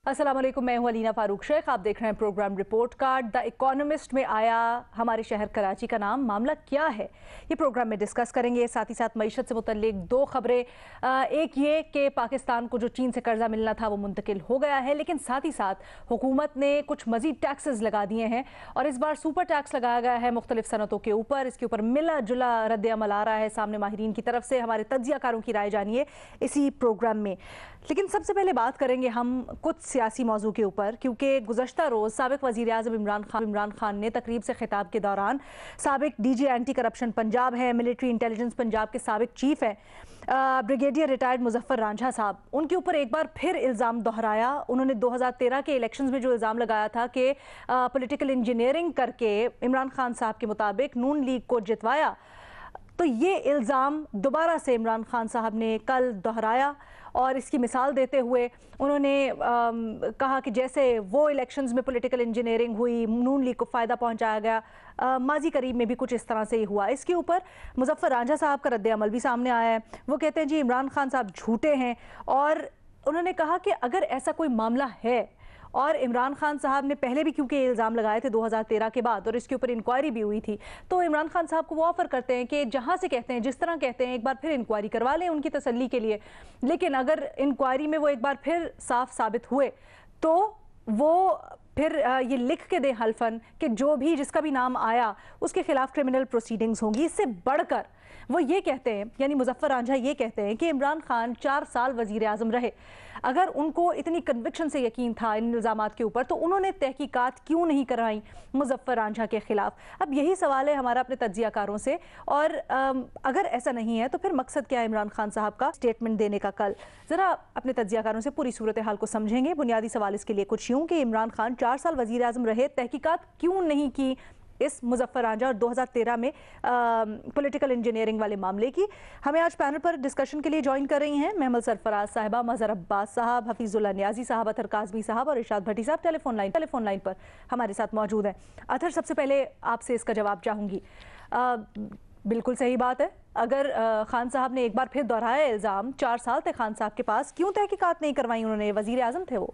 अस्सलाम वालेकुम, मैं हूं अलीना फारूक शेख। आप देख रहे हैं programme report card. The Economist में आया हमारे शहर कराची का नाम, मामला क्या है ये प्रोग्राम में डिस्कस करेंगे। साथ ही साथ मईशत से मुतल्लिक दो खबरें, एक ये कि पाकिस्तान को जो चीन से कर्जा मिलना था वो मुंतकिल हो गया है, लेकिन साथ ही साथ हुकूमत ने कुछ मजीद टैक्सेस लगा दिए हैं और इस बार सुपर टैक्स लगाया गया है मुख्तलिफ सनतों के ऊपर। इसके ऊपर मिला जुला रद्द अमल आ रहा है सामने माहिरीन की तरफ से। हमारे तज्जियाकारों की राय जानिए इसी प्रोग्राम में। लेकिन सबसे पहले बात करेंगे हम कुछ सियासी मौजू के ऊपर, क्योंकि गुज़श्ता रोज़ साबिक वज़ीर आज़म इमरान खान ने तकरीब से खिताब के दौरान साबिक डीजी एंटी करप्शन पंजाब है, मिलिट्री इंटेलिजेंस पंजाब के साबिक चीफ हैं, ब्रिगेडियर रिटायर्ड मुजफ्फर रांझा साहब, उनके ऊपर एक बार फिर इल्ज़ाम दोहराया। उन्होंने 2013 के इलेक्शंस में जो इल्ज़ाम लगाया था कि पॉलिटिकल इंजीनियरिंग करके इमरान खान साहब के मुताबिक नून लीग को जितवाया, तो ये इल्ज़ाम दोबारा से इमरान खान साहब ने कल दोहराया और इसकी मिसाल देते हुए उन्होंने कहा कि जैसे वो इलेक्शंस में पॉलिटिकल इंजीनियरिंग हुई, नून लीग को फ़ायदा पहुंचाया गया, माजी करीब में भी कुछ इस तरह से ही हुआ। इसके ऊपर मुजफ्फर रांझा साहब का रद्द अमल भी सामने आया है। वो कहते हैं जी इमरान खान साहब झूठे हैं और उन्होंने कहा कि अगर ऐसा कोई मामला है, और इमरान खान साहब ने पहले भी क्योंकि इल्ज़ाम लगाए थे 2013 के बाद और इसके ऊपर इंक्वायरी भी हुई थी, तो इमरान खान साहब को वो ऑफ़र करते हैं कि जहाँ से कहते हैं, जिस तरह कहते हैं, एक बार फिर इंक्वायरी करवा लें उनकी तसल्ली के लिए। लेकिन अगर इंक्वायरी में वो एक बार फिर साफ साबित हुए तो वो फिर ये लिख के दें हल्फन कि जो भी जिसका भी नाम आया उसके खिलाफ क्रिमिनल प्रोसीडिंग्स होंगी। इससे बढ़कर वो ये कहते हैं, यानी मुजफ्फर रांझा ये कहते हैं कि इमरान खान 4 साल वज़ीर आज़म रहे, अगर उनको इतनी कन्विक्शन से यकीन था इन इल्ज़ामात के ऊपर तो उन्होंने तहकीकात क्यों नहीं करवाई मुजफ्फर रांझा के खिलाफ। अब यही सवाल है हमारा अपने तज्जियाकारों से, और अगर ऐसा नहीं है तो फिर मकसद क्या है इमरान खान साहब का स्टेटमेंट देने का कल। ज़रा अपने तज्जियाकारों से पूरी सूरत हाल को समझेंगे। बुनियादी सवाल इसके लिए कुछ यूँ कि इमरान खान 4 साल वज़ीर आज़म रहे, तहकीकात क्यों नहीं की इस मुजफ्फर रांझा और 2013 में पॉलिटिकल इंजीनियरिंग वाले मामले की। हमें आज पैनल पर डिस्कशन के लिए ज्वाइन कर रही हैं महमद सरफराज साहिबा, मजहर अब्बास साहब, हफीजुल्लाह नियाजी साहब, अतर काजमी साहब और इरशाद भट्टी साहब टेलीफोन लाइन पर हमारे साथ मौजूद हैं। अतर, सबसे पहले आपसे इसका जवाब चाहूँगी। बिल्कुल सही बात है, अगर खान साहब ने एक बार फिर दोहराया इल्ज़ाम, 4 साल थे खान साहब के पास, क्यों तहकीकात नहीं करवाई उन्होंने? वज़ीर आज़म थे वो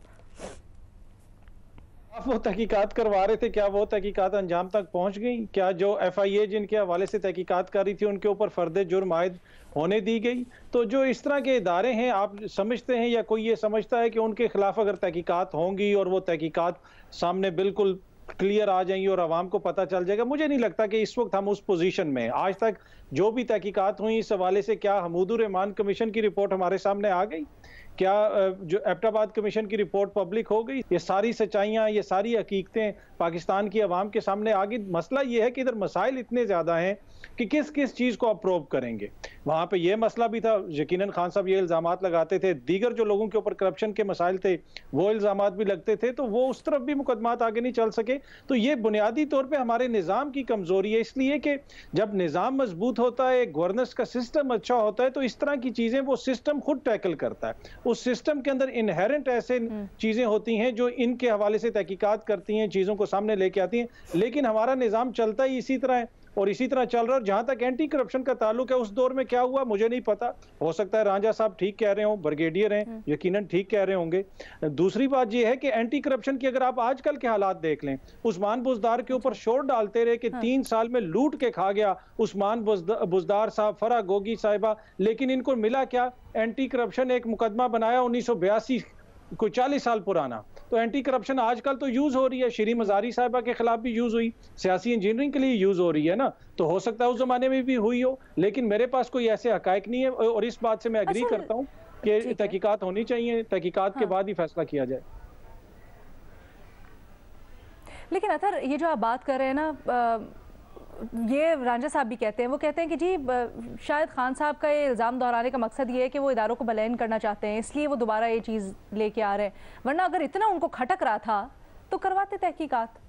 तहकीकात करवा रहे थे, क्या वो तहकीकात अंजाम तक पहुंच गई? क्या जो FIA जिनके हवाले से तहकीकात कर रही थी उनके ऊपर फर्द जुर्म आयद होने दी गई? तो जो इस तरह के इदारे हैं, आप समझते हैं या कोई ये समझता है कि उनके खिलाफ अगर तहकीकात होंगी और वो तहकीकात सामने बिल्कुल क्लियर आ जाएंगी और आवाम को पता चल जाएगा? मुझे नहीं लगता कि इस वक्त हम उस पोजीशन में। आज तक जो भी तहकीकात हुई इस हवाले से, क्या हमीदुर रहमान कमीशन की रिपोर्ट हमारे सामने आ गई? क्या जो एबटाबाद कमीशन की रिपोर्ट पब्लिक हो गई? ये सारी सच्चाइयाँ, ये सारी हकीकतें पाकिस्तान की आवाम के सामने आ गई। मसला ये है कि इधर मसाइल इतने ज़्यादा हैं कि किस किस चीज़ को आप प्रोव करेंगे। वहाँ पे ये मसला भी था, यकीनन खान साहब ये इल्ज़ामात लगाते थे, दीगर जो लोगों के ऊपर करप्शन के मसाइल थे वो इल्ज़ामात भी लगते थे, तो वो उस तरफ भी मुकदमात आगे नहीं चल सके। तो ये बुनियादी तौर पर हमारे निज़ाम की कमज़ोरी है, इसलिए कि जब निज़ाम मजबूत होता है, गवर्नेंस का सिस्टम अच्छा होता है, तो इस तरह की चीज़ें वो सिस्टम खुद टैकल करता है। उस सिस्टम के अंदर इनहेरेंट ऐसे चीजें होती हैं जो इनके हवाले से तहकीकात करती हैं, चीजों को सामने लेके आती हैं, लेकिन हमारा निजाम चलता ही इसी तरह है और इसी तरह चल रहा है। जहां तक एंटी करप्शन का ताल्लुक है, उस दौर में क्या हुआ मुझे नहीं पता। हो सकता है रांझा साहब ठीक कह रहे हों, ब्रिगेडियर हैं, यकीनन ठीक कह रहे होंगे। दूसरी बात यह है कि एंटी करप्शन की अगर आप आजकल के हालात देख लें, उस्मान बुज़दार के ऊपर शोर डालते रहे कि 3 साल में लूट के खा गया उस्मान बुज़दार साहब, फरा गोगी साहिबा, लेकिन इनको मिला क्या? एंटी करप्शन एक मुकदमा बनाया 1982, कोई 40 साल पुराना। तो एंटी करप्शन आजकल तो यूज हो रही है, श्री मजारी साहिबा के खिलाफ भी यूज हुई, सियासी इंजीनियरिंग के लिए यूज हो रही है ना, तो हो सकता है उस जमाने में भी हुई हो, लेकिन मेरे पास कोई ऐसे हकायक नहीं है और इस बात से मैं एग्री करता हूँ कि तहकीकात होनी चाहिए, तहकीकात के बाद ही फैसला किया जाए। लेकिन अतर, ये जो आप बात कर रहे हैं ना, ये रांझा साहब भी कहते हैं, वो कहते हैं कि जी शायद खान साहब का ये इल्ज़ाम दोहराने का मकसद ये है कि वो इदारों को बलैन करना चाहते हैं, इसलिए वो दोबारा ये चीज़ लेके आ रहे हैं, वरना अगर इतना उनको खटक रहा था तो करवाते तहकीकात।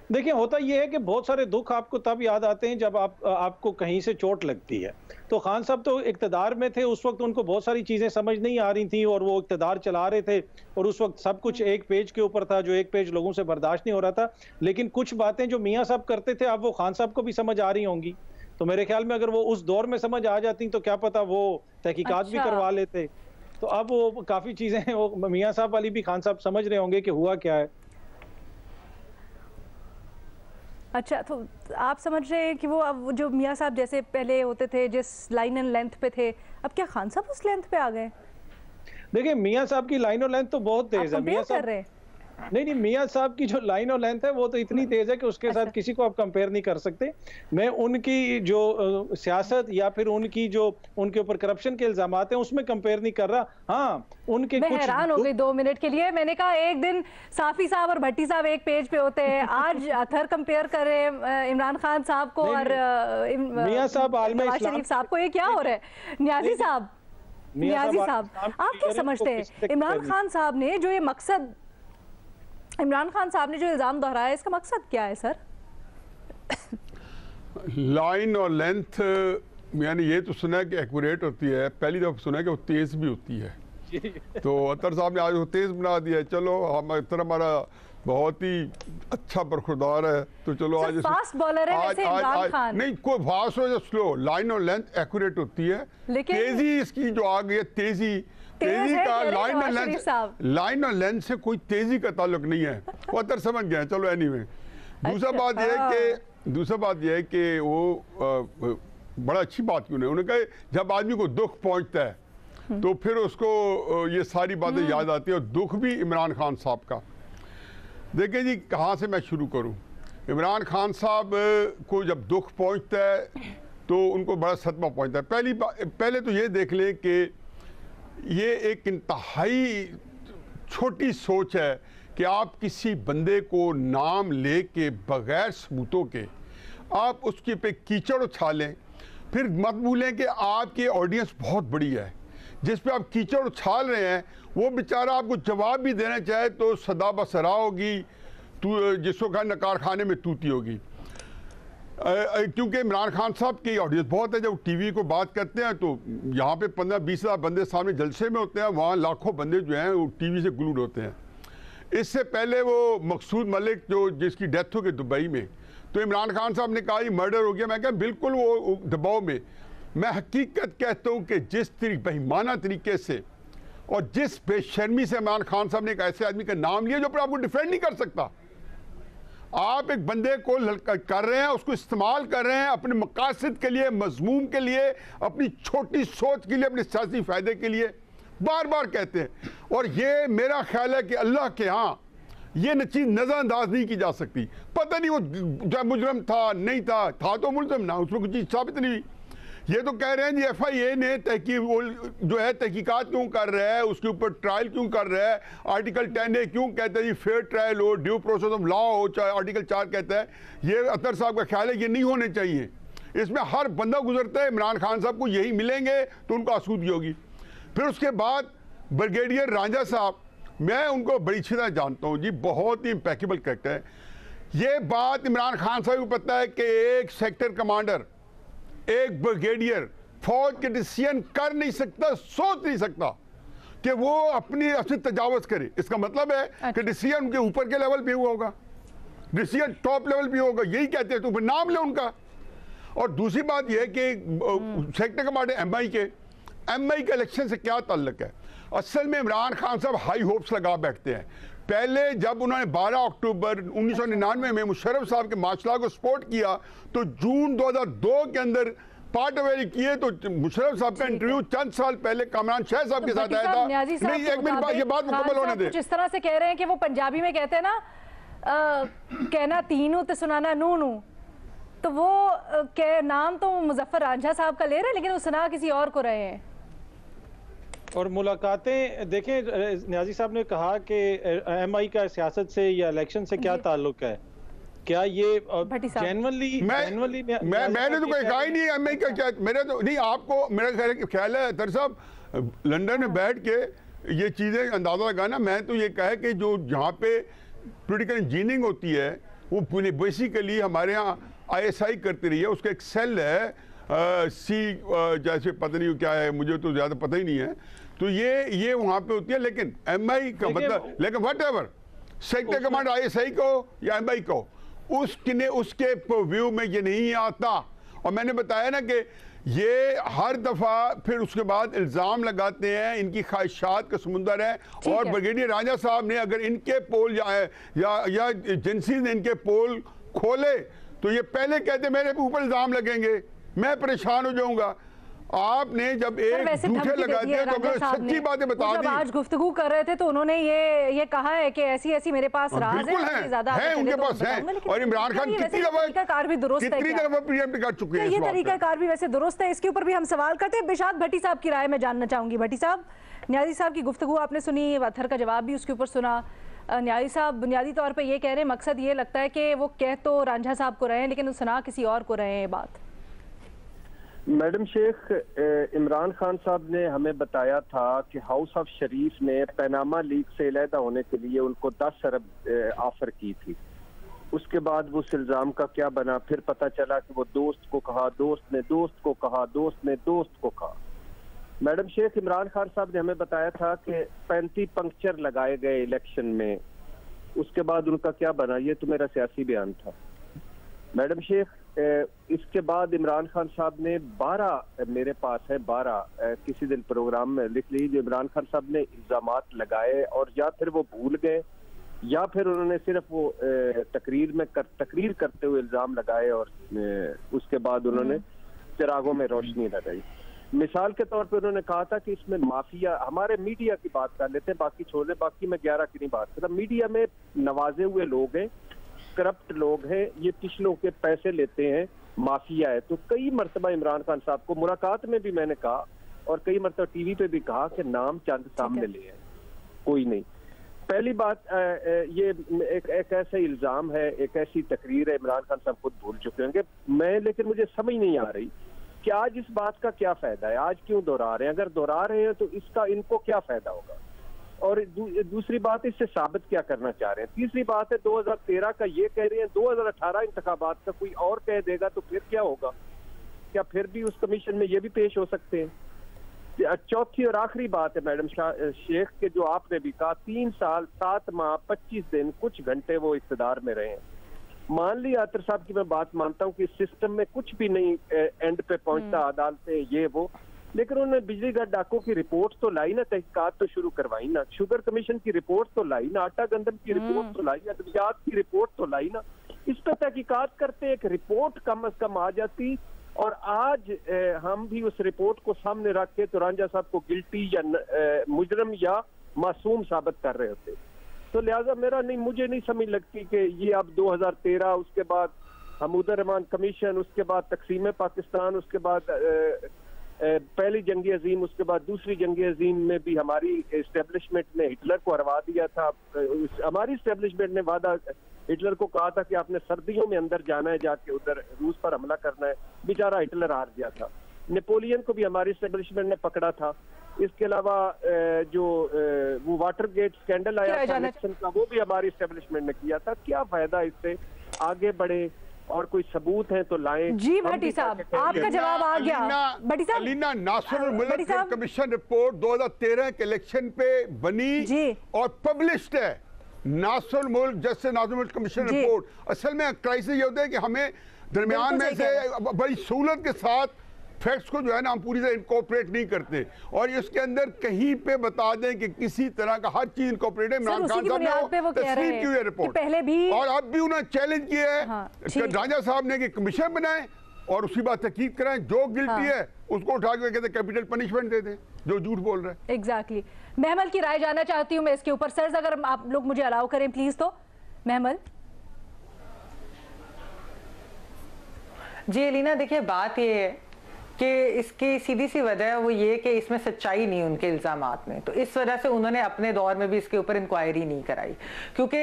देखिए, होता यह है कि बहुत सारे दुख आपको तब याद आते हैं जब आपको कहीं से चोट लगती है। तो खान साहब तो इक़्तिदार में थे, उस वक्त उनको बहुत सारी चीज़ें समझ नहीं आ रही थी और वो इक़्तिदार चला रहे थे और उस वक्त सब कुछ एक पेज के ऊपर था, जो एक पेज लोगों से बर्दाश्त नहीं हो रहा था। लेकिन कुछ बातें जो मियाँ साहब करते थे, अब वो खान साहब को भी समझ आ रही होंगी। तो मेरे ख्याल में अगर वो उस दौर में समझ आ जाती तो क्या पता वो तहकीकात भी करवा लेते। तो अब वो काफी चीजें वो मियां साहब वाली भी खान साहब समझ रहे होंगे कि हुआ क्या है। अच्छा, तो आप समझ रहे हैं कि वो अब वो जो मियां साहब जैसे पहले होते थे, जिस लाइन एंड लेंथ पे थे, अब क्या खान साहब उस लेंथ पे आ गए? देखिए मियां साहब की लाइन और लेंथ तो बहुत तेज है। मियां साहब कर रहे हैं? नहीं, मियां साहब की जो लाइन और लेंथ है वो तो इतनी तेज है कि उसके साथ किसी को आप कंपेयर नहीं कर सकते। मैं उनकी जो सियासत या फिर उनकी जो उनके ऊपर करप्शन के इल्जामात हैं उसमें कंपेयर नहीं कर रहा। हाँ, उनके मैं कुछ हैरान हो गई 2 मिनट के लिए। मैंने कहा एक दिन साफी साहब और भट्टी साहब एक पेज पे होते हैं, आज अथर कंपेयर कर रहे हैं इमरान खान साहब को और मियां साहब नवाज शरीफ साहब को। ये क्या हो रहा है? न्याजी साहब, आप क्या समझते हैं इमरान खान साहब ने जो ये मकसद, इमरान खान साहब ने जो इल्जाम दोहराया, इसका मकसद क्या है सर? लाइन और लेंथ मैंने ये तो सुना है कि एक्यूरेट होती है, पहली दफा सुना है कि वो तेज भी होती है। तो अतर साहब ने आज वो तेज बना दिया है। चलो हम इतना हमारा बहुत ही अच्छा बरखुरदार है, तो चलो आज फास्ट बॉलर है वैसे इमरान खान। नहीं, कोई फास्ट हो या स्लो, लाइन और लेंथ एक्यूरेट होती है। तेजी इसकी जो आ गई है, तेजी का लाइन और लेंथ से कोई तेजी का ताल्लुक नहीं है। वो अतर समझ गए। चलो एनीवे, दूसरा बात यह है कि वो बड़ा अच्छी बात क्यों नहीं, उन्होंने कहा जब आदमी को दुख पहुंचता है तो फिर उसको ये सारी बातें याद आती है, और दुख भी इमरान खान साहब का। देखिए जी, कहाँ से मैं शुरू करूं। इमरान खान साहब को जब दुख पहुंचता है तो उनको बड़ा सदमा पहुंचता है। पहले तो ये देख लें कि ये एक इंतहाई छोटी सोच है कि आप किसी बंदे को नाम ले के बगैर सबूतों के आप उसके पे कीचड़ उछालें। फिर मत भूलें कि आपकी ऑडियंस बहुत बड़ी है, जिस पे आप कीचड़ उछाल रहे हैं वो बेचारा आपको जवाब भी देना चाहे तो सदा बसरा होगी, जिसको कहा नकार खाने में तूती होगी। क्योंकि इमरान खान साहब की ऑडियंस बहुत है। जब टीवी को बात करते हैं तो यहाँ पे 15-20 हज़ार बंदे सामने जलसे में होते हैं, वहाँ लाखों बंदे जो हैं वो टीवी से ग्लूड होते हैं। इससे पहले वो मकसूद मलिक जो जिसकी डेथ हो गई दुबई में, तो इमरान खान साहब ने कहा ये मर्डर हो गया। मैं कहा बिल्कुल वो दबाव में। मैं हकीकत कहता हूँ कि जिस बेईमाना तरीके से और जिस बेशर्मी से इमरान खान साहब ने एक ऐसे आदमी का नाम लिया जो पर आपको डिफेंड नहीं कर सकता। आप एक बंदे को कर रहे हैं, उसको इस्तेमाल कर रहे हैं अपने मकासद के लिए, मजमूम के लिए, अपनी छोटी सोच के लिए, अपने सियासी फायदे के लिए, बार बार कहते हैं। और ये मेरा ख्याल है कि अल्लाह के यहाँ ये चीज़ नज़रअंदाज नहीं की जा सकती। पता नहीं वो जो मुजरम था नहीं था तो मुलजम ना, उसमें कुछ चीज़ साबित नहीं हुई। ये तो कह रहे हैं जी FIA ने जो है तहकीकात क्यों कर रहा है, उसके ऊपर ट्रायल क्यों कर रहा है, आर्टिकल 10A क्यों कहता है जी फेयर ट्रायल हो, ड्यू प्रोसेस ऑफ लॉ हो, चाहे आर्टिकल 4 कहता है। ये अतर साहब का ख्याल है ये नहीं होने चाहिए। इसमें हर बंदा गुजरता है, इमरान खान साहब को यही मिलेंगे तो उनको आसूदगी होगी। फिर उसके बाद ब्रिगेडियर रांझा साहब, मैं उनको बड़ी अच्छी तरह जानता हूँ जी, बहुत ही इम्पैकेबल कैरेक्टर है। ये बात इमरान खान साहब को पता है कि एक सेक्टर कमांडर, एक ब्रिगेडियर फौज के डिसीजन कर नहीं सकता, सोच नहीं सकता कि वो अपनी तजावज़ करे। इसका मतलब है कि डिसीजन उनके ऊपर के लेवल पे हुआ होगा, डिसीजन टॉप लेवल पे होगा, यही कहते हैं। तो नाम ले उनका। और दूसरी बात यह है कि सेक्टर कमांडर MI के इलेक्शन से क्या ताल्लुक है। असल में इमरान खान साहब हाई होप्स लगा बैठते हैं। पहले जब उन्होंने 12 अक्टूबर 1999 में मुशर्रफ साहब के मार्शल को सपोर्ट किया तो जून 2002 के अंदर पार्ट अवेल किए, तो मुशर्रफ साहब का इंटरव्यू चंद साल पहले कामरान शाह साहब के साथ आया था। नहीं, एक मिनट ये बात मुकम्मल होने दे। जिस तरह से कह रहे हैं कि वो पंजाबी में कहते हैं ना, कहना तीनू तो सुनाना नूनू, तो वो नाम तो मुजफ्फर रांझा साहब का ले रहे हैं लेकिन वो सुना किसी और को रहे हैं। और मुलाकातें देखें, न्याजी साहब ने कहा कि MI का सियासत से या इलेक्शन से क्या ताल्लुक है, क्या ये जेन्युइनली मैंने तो कोई कहा ही नहीं MI का क्या, मेरे तो नहीं, आपको मेरा ख्याल है तर साहब लंदन में बैठ के ये चीज़ें अंदाज़ा लगाना। मैं तो ये कहा कि जो जहाँ पे पोलिटिकल इंजीनियरिंग होती है वो बेसिकली हमारे यहाँ ISI करती रही है, उसका एक सेल है सी जैसे पता नहीं क्या है, मुझे तो ज़्यादा पता ही नहीं है। तो ये वहाँ पे होती है। लेकिन MI का मतलब, लेकिन what ever sector command ISI को या MI को उसके व्यू में ये नहीं आता। और मैंने बताया ना कि ये हर दफा फिर उसके बाद इल्जाम लगाते हैं, इनकी ख्वाहिशात का समुंदर है। और ब्रिगेडियर राजा साहब ने अगर इनके पोल या एजेंसी ने इनके पोल खोले तो ये पहले कहते मेरे ऊपर इल्जाम लगेंगे, मैं परेशान हो जाऊंगा। आपने जब एक झूठे लगा दिया तो मैं सच्ची बातें बता दी। आज गुफ्तगू कर रहे थे तो उन्होंने ये कहा है कि ऐसी मेरे पास राज है उनके पास है। और इमरान खान कितनी दफा भी दुरुस्त है, प्रियम्प्ट कर चुके हैं। ये तरीका कार भी वैसे दुरुस्त है, इसके ऊपर भी हम सवाल करते हैं। बिशात भट्टी साहब की राय में जानना चाहूंगी। भट्टी साहब, न्याजी साहब की गुफ्तगू आपने सुनी, पत्थर का जवाब भी उसके ऊपर सुना। न्याजी साहब बुनियादी तौर पर ये कह रहे हैं, मकसद ये लगता है कि वो कह तो रांझा साहब को रहे हैं लेकिन सुना किसी और को रहे हैं बात। मैडम शेख, इमरान खान साहब ने हमें बताया था कि हाउस ऑफ शरीफ ने पनामा लीग से अलहदा होने के लिए उनको 10 अरब ऑफर की थी। उसके बाद वो इल्जाम का क्या बना, फिर पता चला कि वो दोस्त को कहा, दोस्त ने दोस्त को कहा, दोस्त ने दोस्त को कहा। मैडम शेख, इमरान खान साहब ने हमें बताया था कि 35 पंक्चर लगाए गए इलेक्शन में, उसके बाद उनका क्या बना, ये तो मेरा सियासी बयान था। मैडम शेख, इसके बाद इमरान खान साहब ने 12, मेरे पास है 12, किसी दिन प्रोग्राम में लिख लीजिए, इमरान खान साहब ने इल्जामात लगाए और या फिर वो भूल गए या फिर उन्होंने सिर्फ वो तकरीर करते हुए इल्जाम लगाए और उसके बाद उन्होंने चिरागों में रोशनी लगाई। मिसाल के तौर पे उन्होंने कहा था कि इसमें माफिया, हमारे मीडिया की बात कर लेते हैं, बाकी छोड़ दें, बाकी मैं 11 की नहीं बात कर रहा। मीडिया में नवाजे हुए लोग हैं, करप्ट लोग हैं, ये पिछलों के पैसे लेते हैं, माफिया है। तो कई मरतबा इमरान खान साहब को मुलाकात में भी मैंने कहा और कई मरतबा टीवी पे भी कहा कि नाम चंद सामने ले आए, कोई नहीं। पहली बात, ये एक ऐसा इल्जाम है, एक ऐसी तकरीर है, इमरान खान साहब खुद भूल चुके होंगे। मैं, लेकिन मुझे समझ नहीं आ रही कि आज इस बात का क्या फायदा है, आज क्यों दोहरा रहे हैं? अगर दोहरा रहे हैं तो इसका इनको क्या फायदा होगा? और दूसरी बात, इससे साबित क्या करना चाह रहे हैं? तीसरी बात है, 2013 का ये कह रहे हैं, 2018 इंतखाबात का कोई और कह देगा तो फिर क्या होगा? क्या फिर भी उस कमीशन में ये भी पेश हो सकते हैं? चौथी और आखिरी बात है मैडम शेख के, जो आपने भी कहा, 3 साल 7 माह 25 दिन कुछ घंटे वो इख्तिदार में रहे हैं। मान लिया अतर साहब की मैं बात मानता हूँ कि सिस्टम में कुछ भी नहीं एंड पे पहुंचता, अदालतें ये वो, लेकिन उन्होंने बिजली घर डाकों की रिपोर्ट तो लाई ना, तहकीकात तो शुरू करवाई ना, शुगर कमीशन की रिपोर्ट तो लाई ना, आटा गंदम की रिपोर्ट तो लाई ना, अद्वियात की रिपोर्ट तो लाई ना। इस पर तहकीकात करते एक रिपोर्ट कम अज कम आ जाती और आज हम भी उस रिपोर्ट को सामने रख के तो रांझा साहब को गिल्टी या मुजरम या मासूम साबित कर रहे होते। तो लिहाजा मुझे नहीं समझ लगती कि ये अब 2013, उसके बाद हमूदुर रहमान कमीशन, उसके बाद तकसीम पाकिस्तान, उसके बाद पहली जंग अजीम, उसके बाद दूसरी जंग अजीम में भी हमारी इस्टेब्लिशमेंट ने हिटलर को हरवा दिया था। हमारी इस्टेब्लिशमेंट ने वादा हिटलर को कहा था कि आपने सर्दियों में अंदर जाना है, जाके उधर रूस पर हमला करना है। बेचारा हिटलर हार गया था। नेपोलियन को भी हमारी इस्टेब्लिशमेंट ने पकड़ा था। इसके अलावा जो वो वाटरगेट स्कैंडल आया था इलेक्शन का, वो भी हमारी इस्टेब्लिशमेंट ने किया था। क्या फायदा इससे? आगे बढ़े और कोई सबूत है तो लाएं। जी भट्टी साहब, आपका जवाब आ गया। भट्टी साहब, अलीना नासिरुल मुल्क कमीशन रिपोर्ट 2013 के इलेक्शन पे बनी और पब्लिश्ड है। नासिरुल मुल्क जस्टिस नासिरुल मुल्क कमीशन रिपोर्ट। असल में क्राइसिस ये होता है कि हमें दरमियान में से बड़ी सहूलत के साथ फैक्ट्स को जो है ना हम पूरी तरह इनकॉर्पोरेट नहीं करते और इसके अंदर कहीं पे बता दें कि किसी तरह का हर चीज इनकॉर्पोरेट है। इमरान खान साहब ने तस्लीम की है रिपोर्ट पहले भी, और अब भी उन्होंने चैलेंज किया है कि राजा साहब ने कि कमीशन बनाए और उसी बात तहकीक कराएं, जो गिल्टी है उसको उठा के कहते कैपिटल पनिशमेंट दे दें जो झूठ बोल रहे हैं। एग्जैक्टली। महमल की राय जानना चाहती हूँ मैं इसके ऊपर। सर, अगर आप लोग मुझे अलाउ करें प्लीज। तो महमल जी। एलिना, देखिए बात ये है कि इसकी सीधी सी वजह है वो ये कि इसमें सच्चाई नहीं उनके इल्जामात में, तो इस वजह से उन्होंने अपने दौर में भी इसके ऊपर इंक्वायरी नहीं कराई। क्योंकि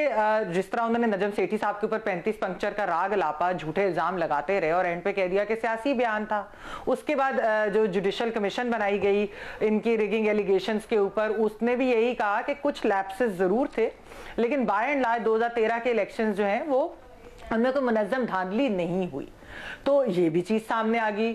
जिस तरह उन्होंने नजम सेठी साहब के ऊपर 35 पंक्चर का राग लापा, झूठे इल्जाम लगाते रहे और एंड पे कह दिया कि सियासी बयान था। उसके बाद जो जुडिशल कमीशन बनाई गई इनकी रिगिंग एलिगेशंस के ऊपर, उसने भी यही कहा कि कुछ लैप्सेस जरूर थे, लेकिन बाय एंड लार्ज 2013 के इलेक्शन जो हैं वो उनमें कोई मुनज़्ज़म धांधली नहीं हुई। तो ये भी चीज सामने आ गई।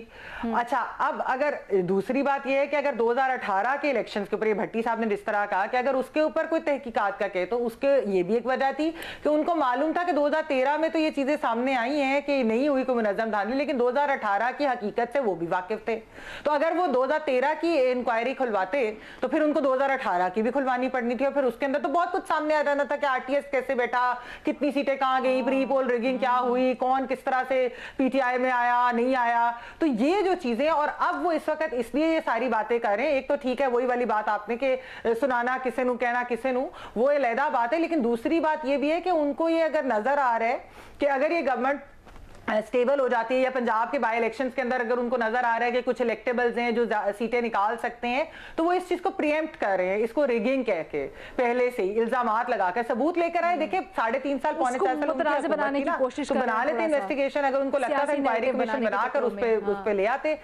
अच्छा, अब अगर दूसरी बात ये है कि अगर 2018 के इलेक्शंस के ऊपर ये भट्टी साहब ने जिस तरह कहा कि अगर उसके ऊपर कोई तहकीकात का कहे, तो उसके ये भी एक वजह थी कि उनको मालूम था कि 2013 में तो ये चीजें सामने आई हैं कि नहीं हुई कोई मुनज़्ज़म धांधली, लेकिन 2018 की हकीकत से वो भी वाकिफ थे। तो अगर वो 2013 की इंक्वायरी खुलवाते तो फिर उनको 2018 की भी खुलवानी पड़नी थी, और फिर उसके अंदर तो बहुत कुछ सामने आ जाना था कि आरटीएस कैसे बैठा, कितनी सीटें कहां गई, प्री पोल रिगिंग क्या हुई, कौन किस तरह से पीटीआई में आया नहीं आया। तो ये जो चीजें, और अब वो इस वक्त इसलिए ये सारी बातें कर रहे हैं। एक तो ठीक है वही वाली बात आपने कि सुनाना किसे नू कहना किसे नू, वो अलहदा बात है, लेकिन दूसरी बात ये भी है कि उनको ये अगर नजर आ रहा है कि अगर ये गवर्नमेंट स्टेबल हो जाती है, या पंजाब के बाई इलेक्शंस के अंदर अगर उनको नजर आ रहा है कि कुछ इलेक्टेबल्स हैं जो सीटें निकाल सकते हैं, तो वो इस चीज को प्रीएम्प्ट कर रहे हैं, इसको रिगिंग कह के पहले से ही इल्जामात लगाकर सबूत लेकर आए। देखिए 3.5 साल पौने 4 साल बनाने की कोशिश बना लेते इन्वेस्टिगेशन, अगर उनको लगता था इंक्वायरी कमीशन बनाकर उस पे ले आते,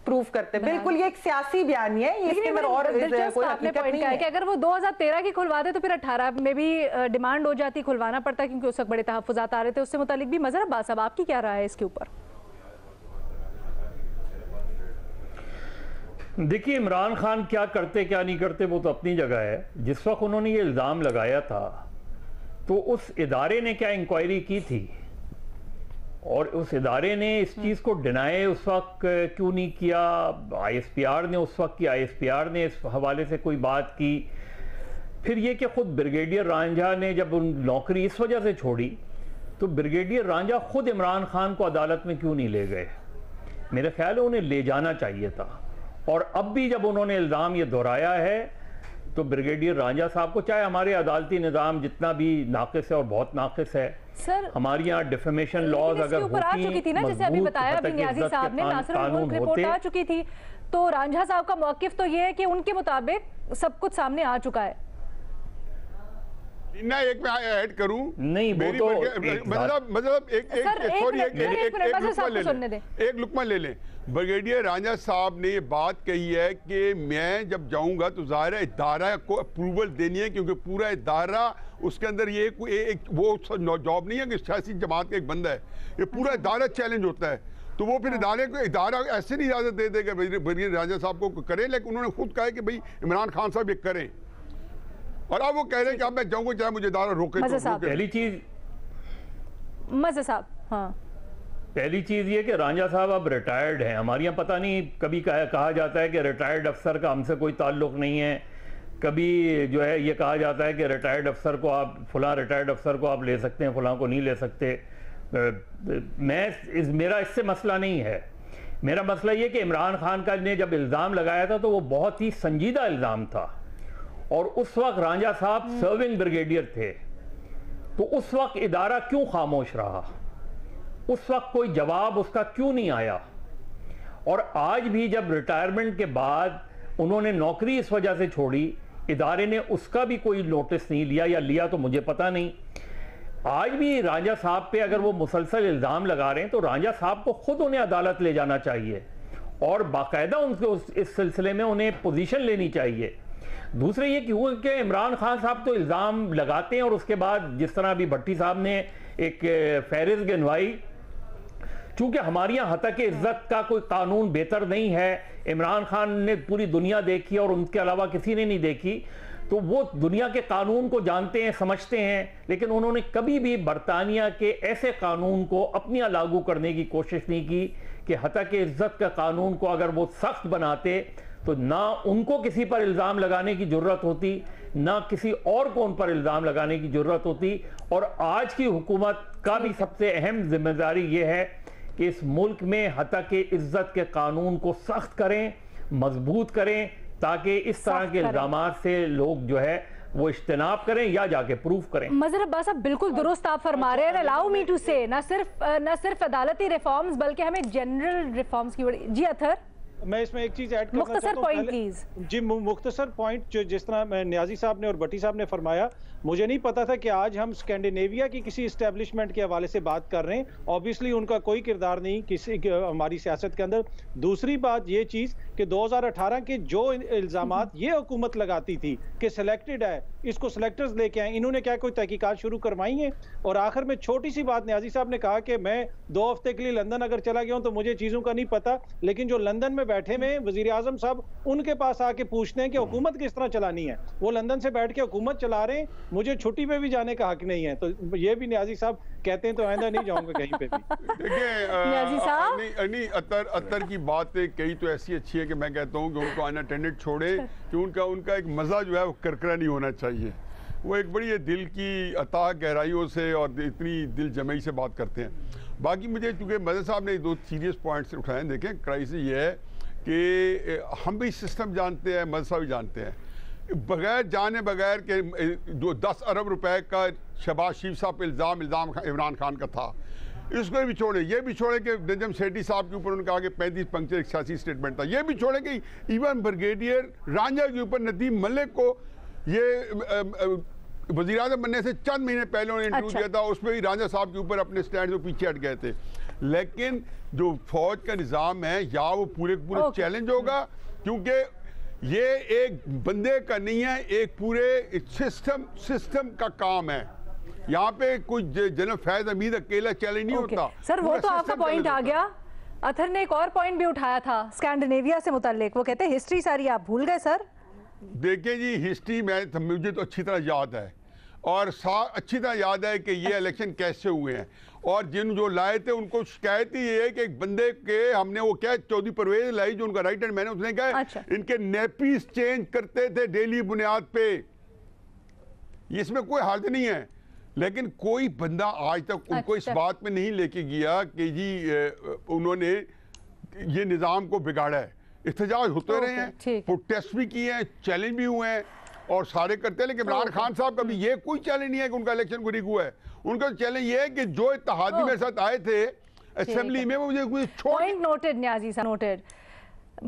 प्रूफ करते। बिल्कुल ये एक सियासी बयान है, इसके अंदर और कोई हकीकत नहीं है कि अगर वो 2013 की खुलवाते तो फिर 18 में भी डिमांड हो जाती, खुलवाना पड़ता, क्योंकि उस वक्त बड़े तहफ्फुज़ात आ रहे थे उससे मुतालिक भी। मज़हर अब्बास साहब, आपकी क्या राय है इसके ऊपर? देखिए, इमरान खान क्या करते क्या नहीं करते वो तो अपनी जगह है। जिस वक्त उन्होंने ये इल्ज़ाम लगाया था तो उस इदारे ने क्या इंक्वायरी की थी, और उस इदारे ने इस चीज़ को डिनाई उस वक्त क्यों नहीं किया? आईएसपीआर ने उस वक्त की, आईएसपीआर ने इस हवाले से कोई बात की? फिर ये कि खुद ब्रिगेडियर रांझा ने जब उन नौकरी इस वजह से छोड़ी तो ब्रिगेडियर रांझा खुद इमरान खान को अदालत में क्यों नहीं ले गए? मेरे ख्याल है उन्हें ले जाना चाहिए था। और अब भी जब उन्होंने इल्ज़ाम ये दोहराया है तो ब्रिगेडियर रांझा साहब को, चाहे हमारे अदालती निज़ाम जितना भी नाक़िस है और बहुत नाक़िस है, सर हमारी यहाँ डिफेमेशन लॉज अगर होती ना, जैसे अभी बताया अभी नियाज़ी साहब ने, नासिर उल मुल्क रिपोर्ट आ चुकी थी, तो रांझा साहब का मौक़िफ़ तो ये है कि उनके मुताबिक सब कुछ सामने आ चुका है ना। एक मैं ऐड करूं, नहीं वो तो मतलब एक लुकमा ले लें। ब्रिगेडियर रांझा साहब ने ये बात कही है कि मैं जब जाऊंगा तो ज़ाहिर है इदारा को अप्रूवल देनी है, क्योंकि पूरा इदारा उसके अंदर ये वो जॉब नहीं है कि सियासी जमात का एक बंदा है, ये पूरा इदारा चैलेंज होता है। तो वो फिर इदारा ऐसे नहीं इजाज़त दे देगा ब्रिगेडियर रांझा साहब को करें, लेकिन उन्होंने खुद कहा कि भाई इमरान खान साहब ये करें, और अब वो कह रहे हैं कि अब मैं जाऊंगा चाहे मुझे इदारा रोके। पहली चीज मज़े साहब, हाँ, पहली चीज ये कि रांझा साहब अब रिटायर्ड हैं। हमारे यहाँ पता नहीं कभी कहा जाता है कि रिटायर्ड अफसर का हमसे कोई ताल्लुक नहीं है, कभी जो है ये कहा जाता है कि रिटायर्ड अफसर को आप फलां रिटायर्ड अफसर को आप ले सकते हैं, फलां को नहीं ले सकते। मेरा इससे मसला नहीं है। मेरा मसला ये कि इमरान खान का ने जब इल्ज़ाम लगाया था तो वो बहुत ही संजीदा इल्ज़ाम था, और उस वक्त रांझा साहब सर्विंग ब्रिगेडियर थे, तो उस वक्त इदारा क्यों खामोश रहा? उस वक्त कोई जवाब उसका क्यों नहीं आया? और आज भी जब रिटायरमेंट के बाद उन्होंने नौकरी इस वजह से छोड़ी, इदारे ने उसका भी कोई नोटिस नहीं लिया, या लिया तो मुझे पता नहीं। आज भी रांझा साहब पे अगर वो मुसलसल इल्ज़ाम लगा रहे हैं तो रांझा साहब को खुद उन्हें अदालत ले जाना चाहिए, और बाकायदा उनके इस सिलसिले में उन्हें पोजीशन लेनी चाहिए। दूसरे ये क्यों कि इमरान खान साहब तो इल्ज़ाम लगाते हैं, और उसके बाद जिस तरह अभी भट्टी साहब ने एक फहरिस्त गिनवाई, चूंकि हमारे यहाँ हतक इज्जत का कोई कानून बेहतर नहीं है, इमरान खान ने पूरी दुनिया देखी और उनके अलावा किसी ने नहीं देखी, तो वो दुनिया के कानून को जानते हैं, समझते हैं, लेकिन उन्होंने कभी भी बरतानिया के ऐसे कानून को अपने यहाँ लागू करने की कोशिश नहीं की कि हतक इज्जत का कानून को अगर वो सख्त बनाते तो ना उनको किसी पर इल्ज़ाम लगाने की ज़रूरत होती, ना किसी और को उन पर इल्ज़ाम लगाने की ज़रूरत होती। और आज की हुकूमत का भी सबसे अहम जिम्मेदारी ये है कि इस मुल्क में हतक इज्जत के कानून को सख्त करें, मजबूत करें, ताकि इस तरह के इल्ज़ामात से लोग जो है वो इज्तनाब करें या जाके प्रूफ करें। मज़हर अब्बास साहब, बिल्कुल दुरुस्त आप फरमा रहे हैं। अलाउ मी टू से, न सिर्फ अदालती रिफॉर्म्स बल्कि हमें जनरल रिफॉर्म्स की बड़ी। जी अथर, मैं इसमें एक चीज ऐड करना चाहता हूं जी, मुख्तसर पॉइंट जो जिस तरह न्याजी साहब ने और भट्टी साहब ने फरमाया, मुझे नहीं पता था कि आज हम स्कैंडिनेविया की किसी एस्टेब्लिशमेंट के हवाले से बात कर रहे हैं। ऑब्वियसली उनका कोई किरदार नहीं किसी हमारी सियासत के अंदर। दूसरी बात ये चीज कि 2018 के जो इल्जामात ये हुकूमत लगाती थी कि सिलेक्टेड है, इसको सिलेक्टर्स लेके आए, इन्होंने क्या कोई तहकीकात शुरू करवाई है? और आखिर में छोटी सी बात, न्याजी साहब ने कहा कि मैं 2 हफ्ते के लिए लंदन अगर चला गया हूं तो मुझे चीजों का नहीं पता, लेकिन जो लंदन में बैठे में वजीर आजम साहब उनके पास आके पूछते हैं कि हुकूमत किस तरह चलानी है। वो लंदन से बैठ के हुकूमत चला रहे हैं, मुझे छुट्टी पे भी जाने का हक नहीं है। तो ये भी न्याजी साहब कहते हैं तो आइंदा नहीं जाऊंगा कहीं पे भी। देखिए अतर की बात कही तो ऐसी अच्छी है कि मैं कहता हूँ कि उनको अनअटेंडेड छोड़े, कि उनका एक मजा जो है वो करकरा नहीं होना चाहिए। वो एक बड़ी दिल की अता गहराइयों से और इतनी दिल जमई से बात करते हैं। बाकी मुझे चूँकि मदद साहब ने 2 सीरियस पॉइंट्स उठाए, देखें क्राइसिस ये है कि हम भी सिस्टम जानते हैं, मदद साहब भी जानते हैं, बगैर जाने बगैर के जो 10 अरब रुपए का शहबाज शरीफ साहब पे इल्ज़ाम इमरान खान का था, इसको भी छोड़े। ये भी छोड़े कि नजम सेठी साहब के ऊपर उन्होंने कहा कि 35 पंक्चर एक सियासी स्टेटमेंट था। ये भी छोड़े कि इवन ब्रिगेडियर रांझा के ऊपर नदीम मलिक को ये वज़ीर आज़म बनने से चंद महीने पहले उन्होंने इंटरव्यू दिया था, उसमें भी रांझा साहब के ऊपर अपने स्टैंड से पीछे हट गए थे। लेकिन जो फौज का निज़ाम है या वो पूरे चैलेंज होगा, क्योंकि ये एक बंदे का नहीं है, एक पूरे सिस्टम का काम है। यहाँ पे कोई जनरल फैज हमीद अकेला चैलेंज नहीं होता। सर वो तो आपका पॉइंट आ गया। अथर ने एक और पॉइंट भी उठाया था स्कैंडिनेविया से मुताल्लिक, वो कहते हैं हिस्ट्री सारी आप भूल गए सर। देखिए जी, हिस्ट्री मुझे तो अच्छी तरह याद है, और अच्छी तरह याद है कि ये इलेक्शन कैसे हुए हैं, और जो लाए थे उनको शिकायत ही ये है कि एक बंदे के हमने वो क्या चौधरी परवेज लाई जो उनका राइट हैंड मैन, उसने कहा इनके नेपीज चेंज करते थे डेली बुनियाद पे। इसमें कोई हर्ज नहीं है, लेकिन कोई बंदा आज तक उनको इस बात में नहीं लेके गया कि जी उन्होंने ये निज़ाम को बिगाड़ा है। एहतजाज होते रहे हैं, प्रोटेस्ट भी किए हैं, चैलेंज भी हुए हैं और सारे करते हैं, लेकिन इमरान खान साहब का भी ये कोई चैलेंज नहीं है कि उनका इलेक्शन को रिग हुआ है। उनका चैलेंज ये है कि जो इत्तेहादी मेरे साथ आए थे असेंबली में, वो मुझे पॉइंट नोटेड न्याजी साहब, नोटेड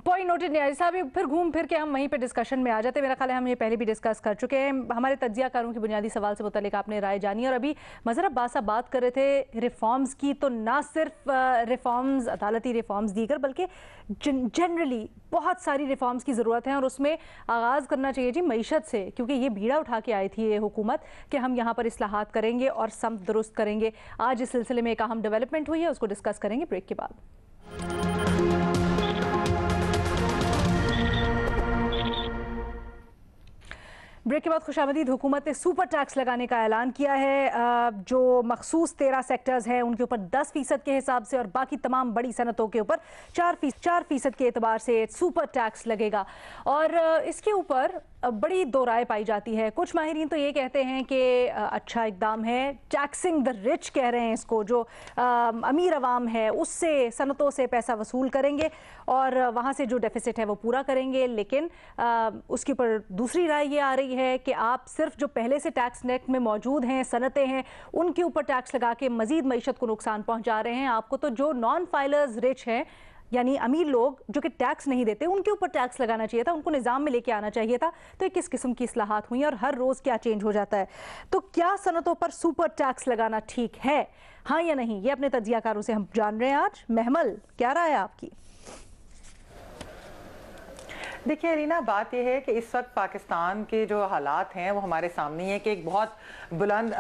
पॉइंट नोटेड न्याजी साहब। फिर घूम फिर के हम वहीं पे डिस्कशन में आ जाते हैं। मेरा ख्याल है हम ये पहले भी डिस्कस कर चुके हैं। हमारे तज्जियाकारों की बुनियादी सवाल से मुताल्लिक आपने राय जानी, और अभी मज़हर अब्बास साहब बात कर रहे थे रिफॉर्म्स की, तो ना सिर्फ रिफॉर्म्स, अदालती रिफॉर्म्स दीगर, बल्कि जनरली बहुत सारी रिफॉर्म्स की ज़रूरत है, और उसमें आगाज़ करना चाहिए जी मईशत से, क्योंकि ये बीड़ा उठा के आई थी ये हुकूमत कि हम यहाँ पर इस्लाहात करेंगे और समत दुरुस्त करेंगे। आज इस सिलसिले में एक अहम डेवलपमेंट हुई है, उसको डिस्कस करेंगे ब्रेक के बाद। ब्रेक के बाद खुशामदीद। हुकूमत ने सुपर टैक्स लगाने का ऐलान किया है। जो मखसूस 13 सेक्टर्स हैं उनके ऊपर 10% के हिसाब से, और बाकी तमाम बड़ी सनतों के ऊपर 4% के एतबार से सुपर टैक्स लगेगा। और इसके ऊपर बड़ी दो राय पाई जाती है। कुछ माहिरीन तो ये कहते हैं कि अच्छा इकदाम है, टैक्सिंग द रिच कह रहे हैं इसको, जो अमीर अवाम है उससे, सनतों से पैसा वसूल करेंगे और वहाँ से जो डेफिसिट है वो पूरा करेंगे। लेकिन उसके ऊपर दूसरी राय ये आ रही है कि आप सिर्फ जो पहले से टैक्स नेट में मौजूद हैं, सनतें हैं, उनके ऊपर टैक्स लगा के मजीद मईशत को नुकसान पहुँचा रहे हैं। आपको तो जो नॉन फाइलर्स रिच हैं, यानी अमीर लोग जो कि टैक्स नहीं देते, उनके ऊपर टैक्स लगाना चाहिए था, उनको निज़ाम में लेके आना चाहिए था। तो ये किस किस्म की इस्लाहात हुई और हर रोज़ क्या चेंज हो जाता है? तो क्या सनतों पर सुपर टैक्स लगाना ठीक है, हाँ या नहीं? ये अपने तज्जियाकारों से हम जान रहे हैं आज। महमल, क्या राय है आपकी? देखिए रीना, बात यह है कि इस वक्त पाकिस्तान के जो हालात हैं वो हमारे सामने है कि एक बहुत बुलंद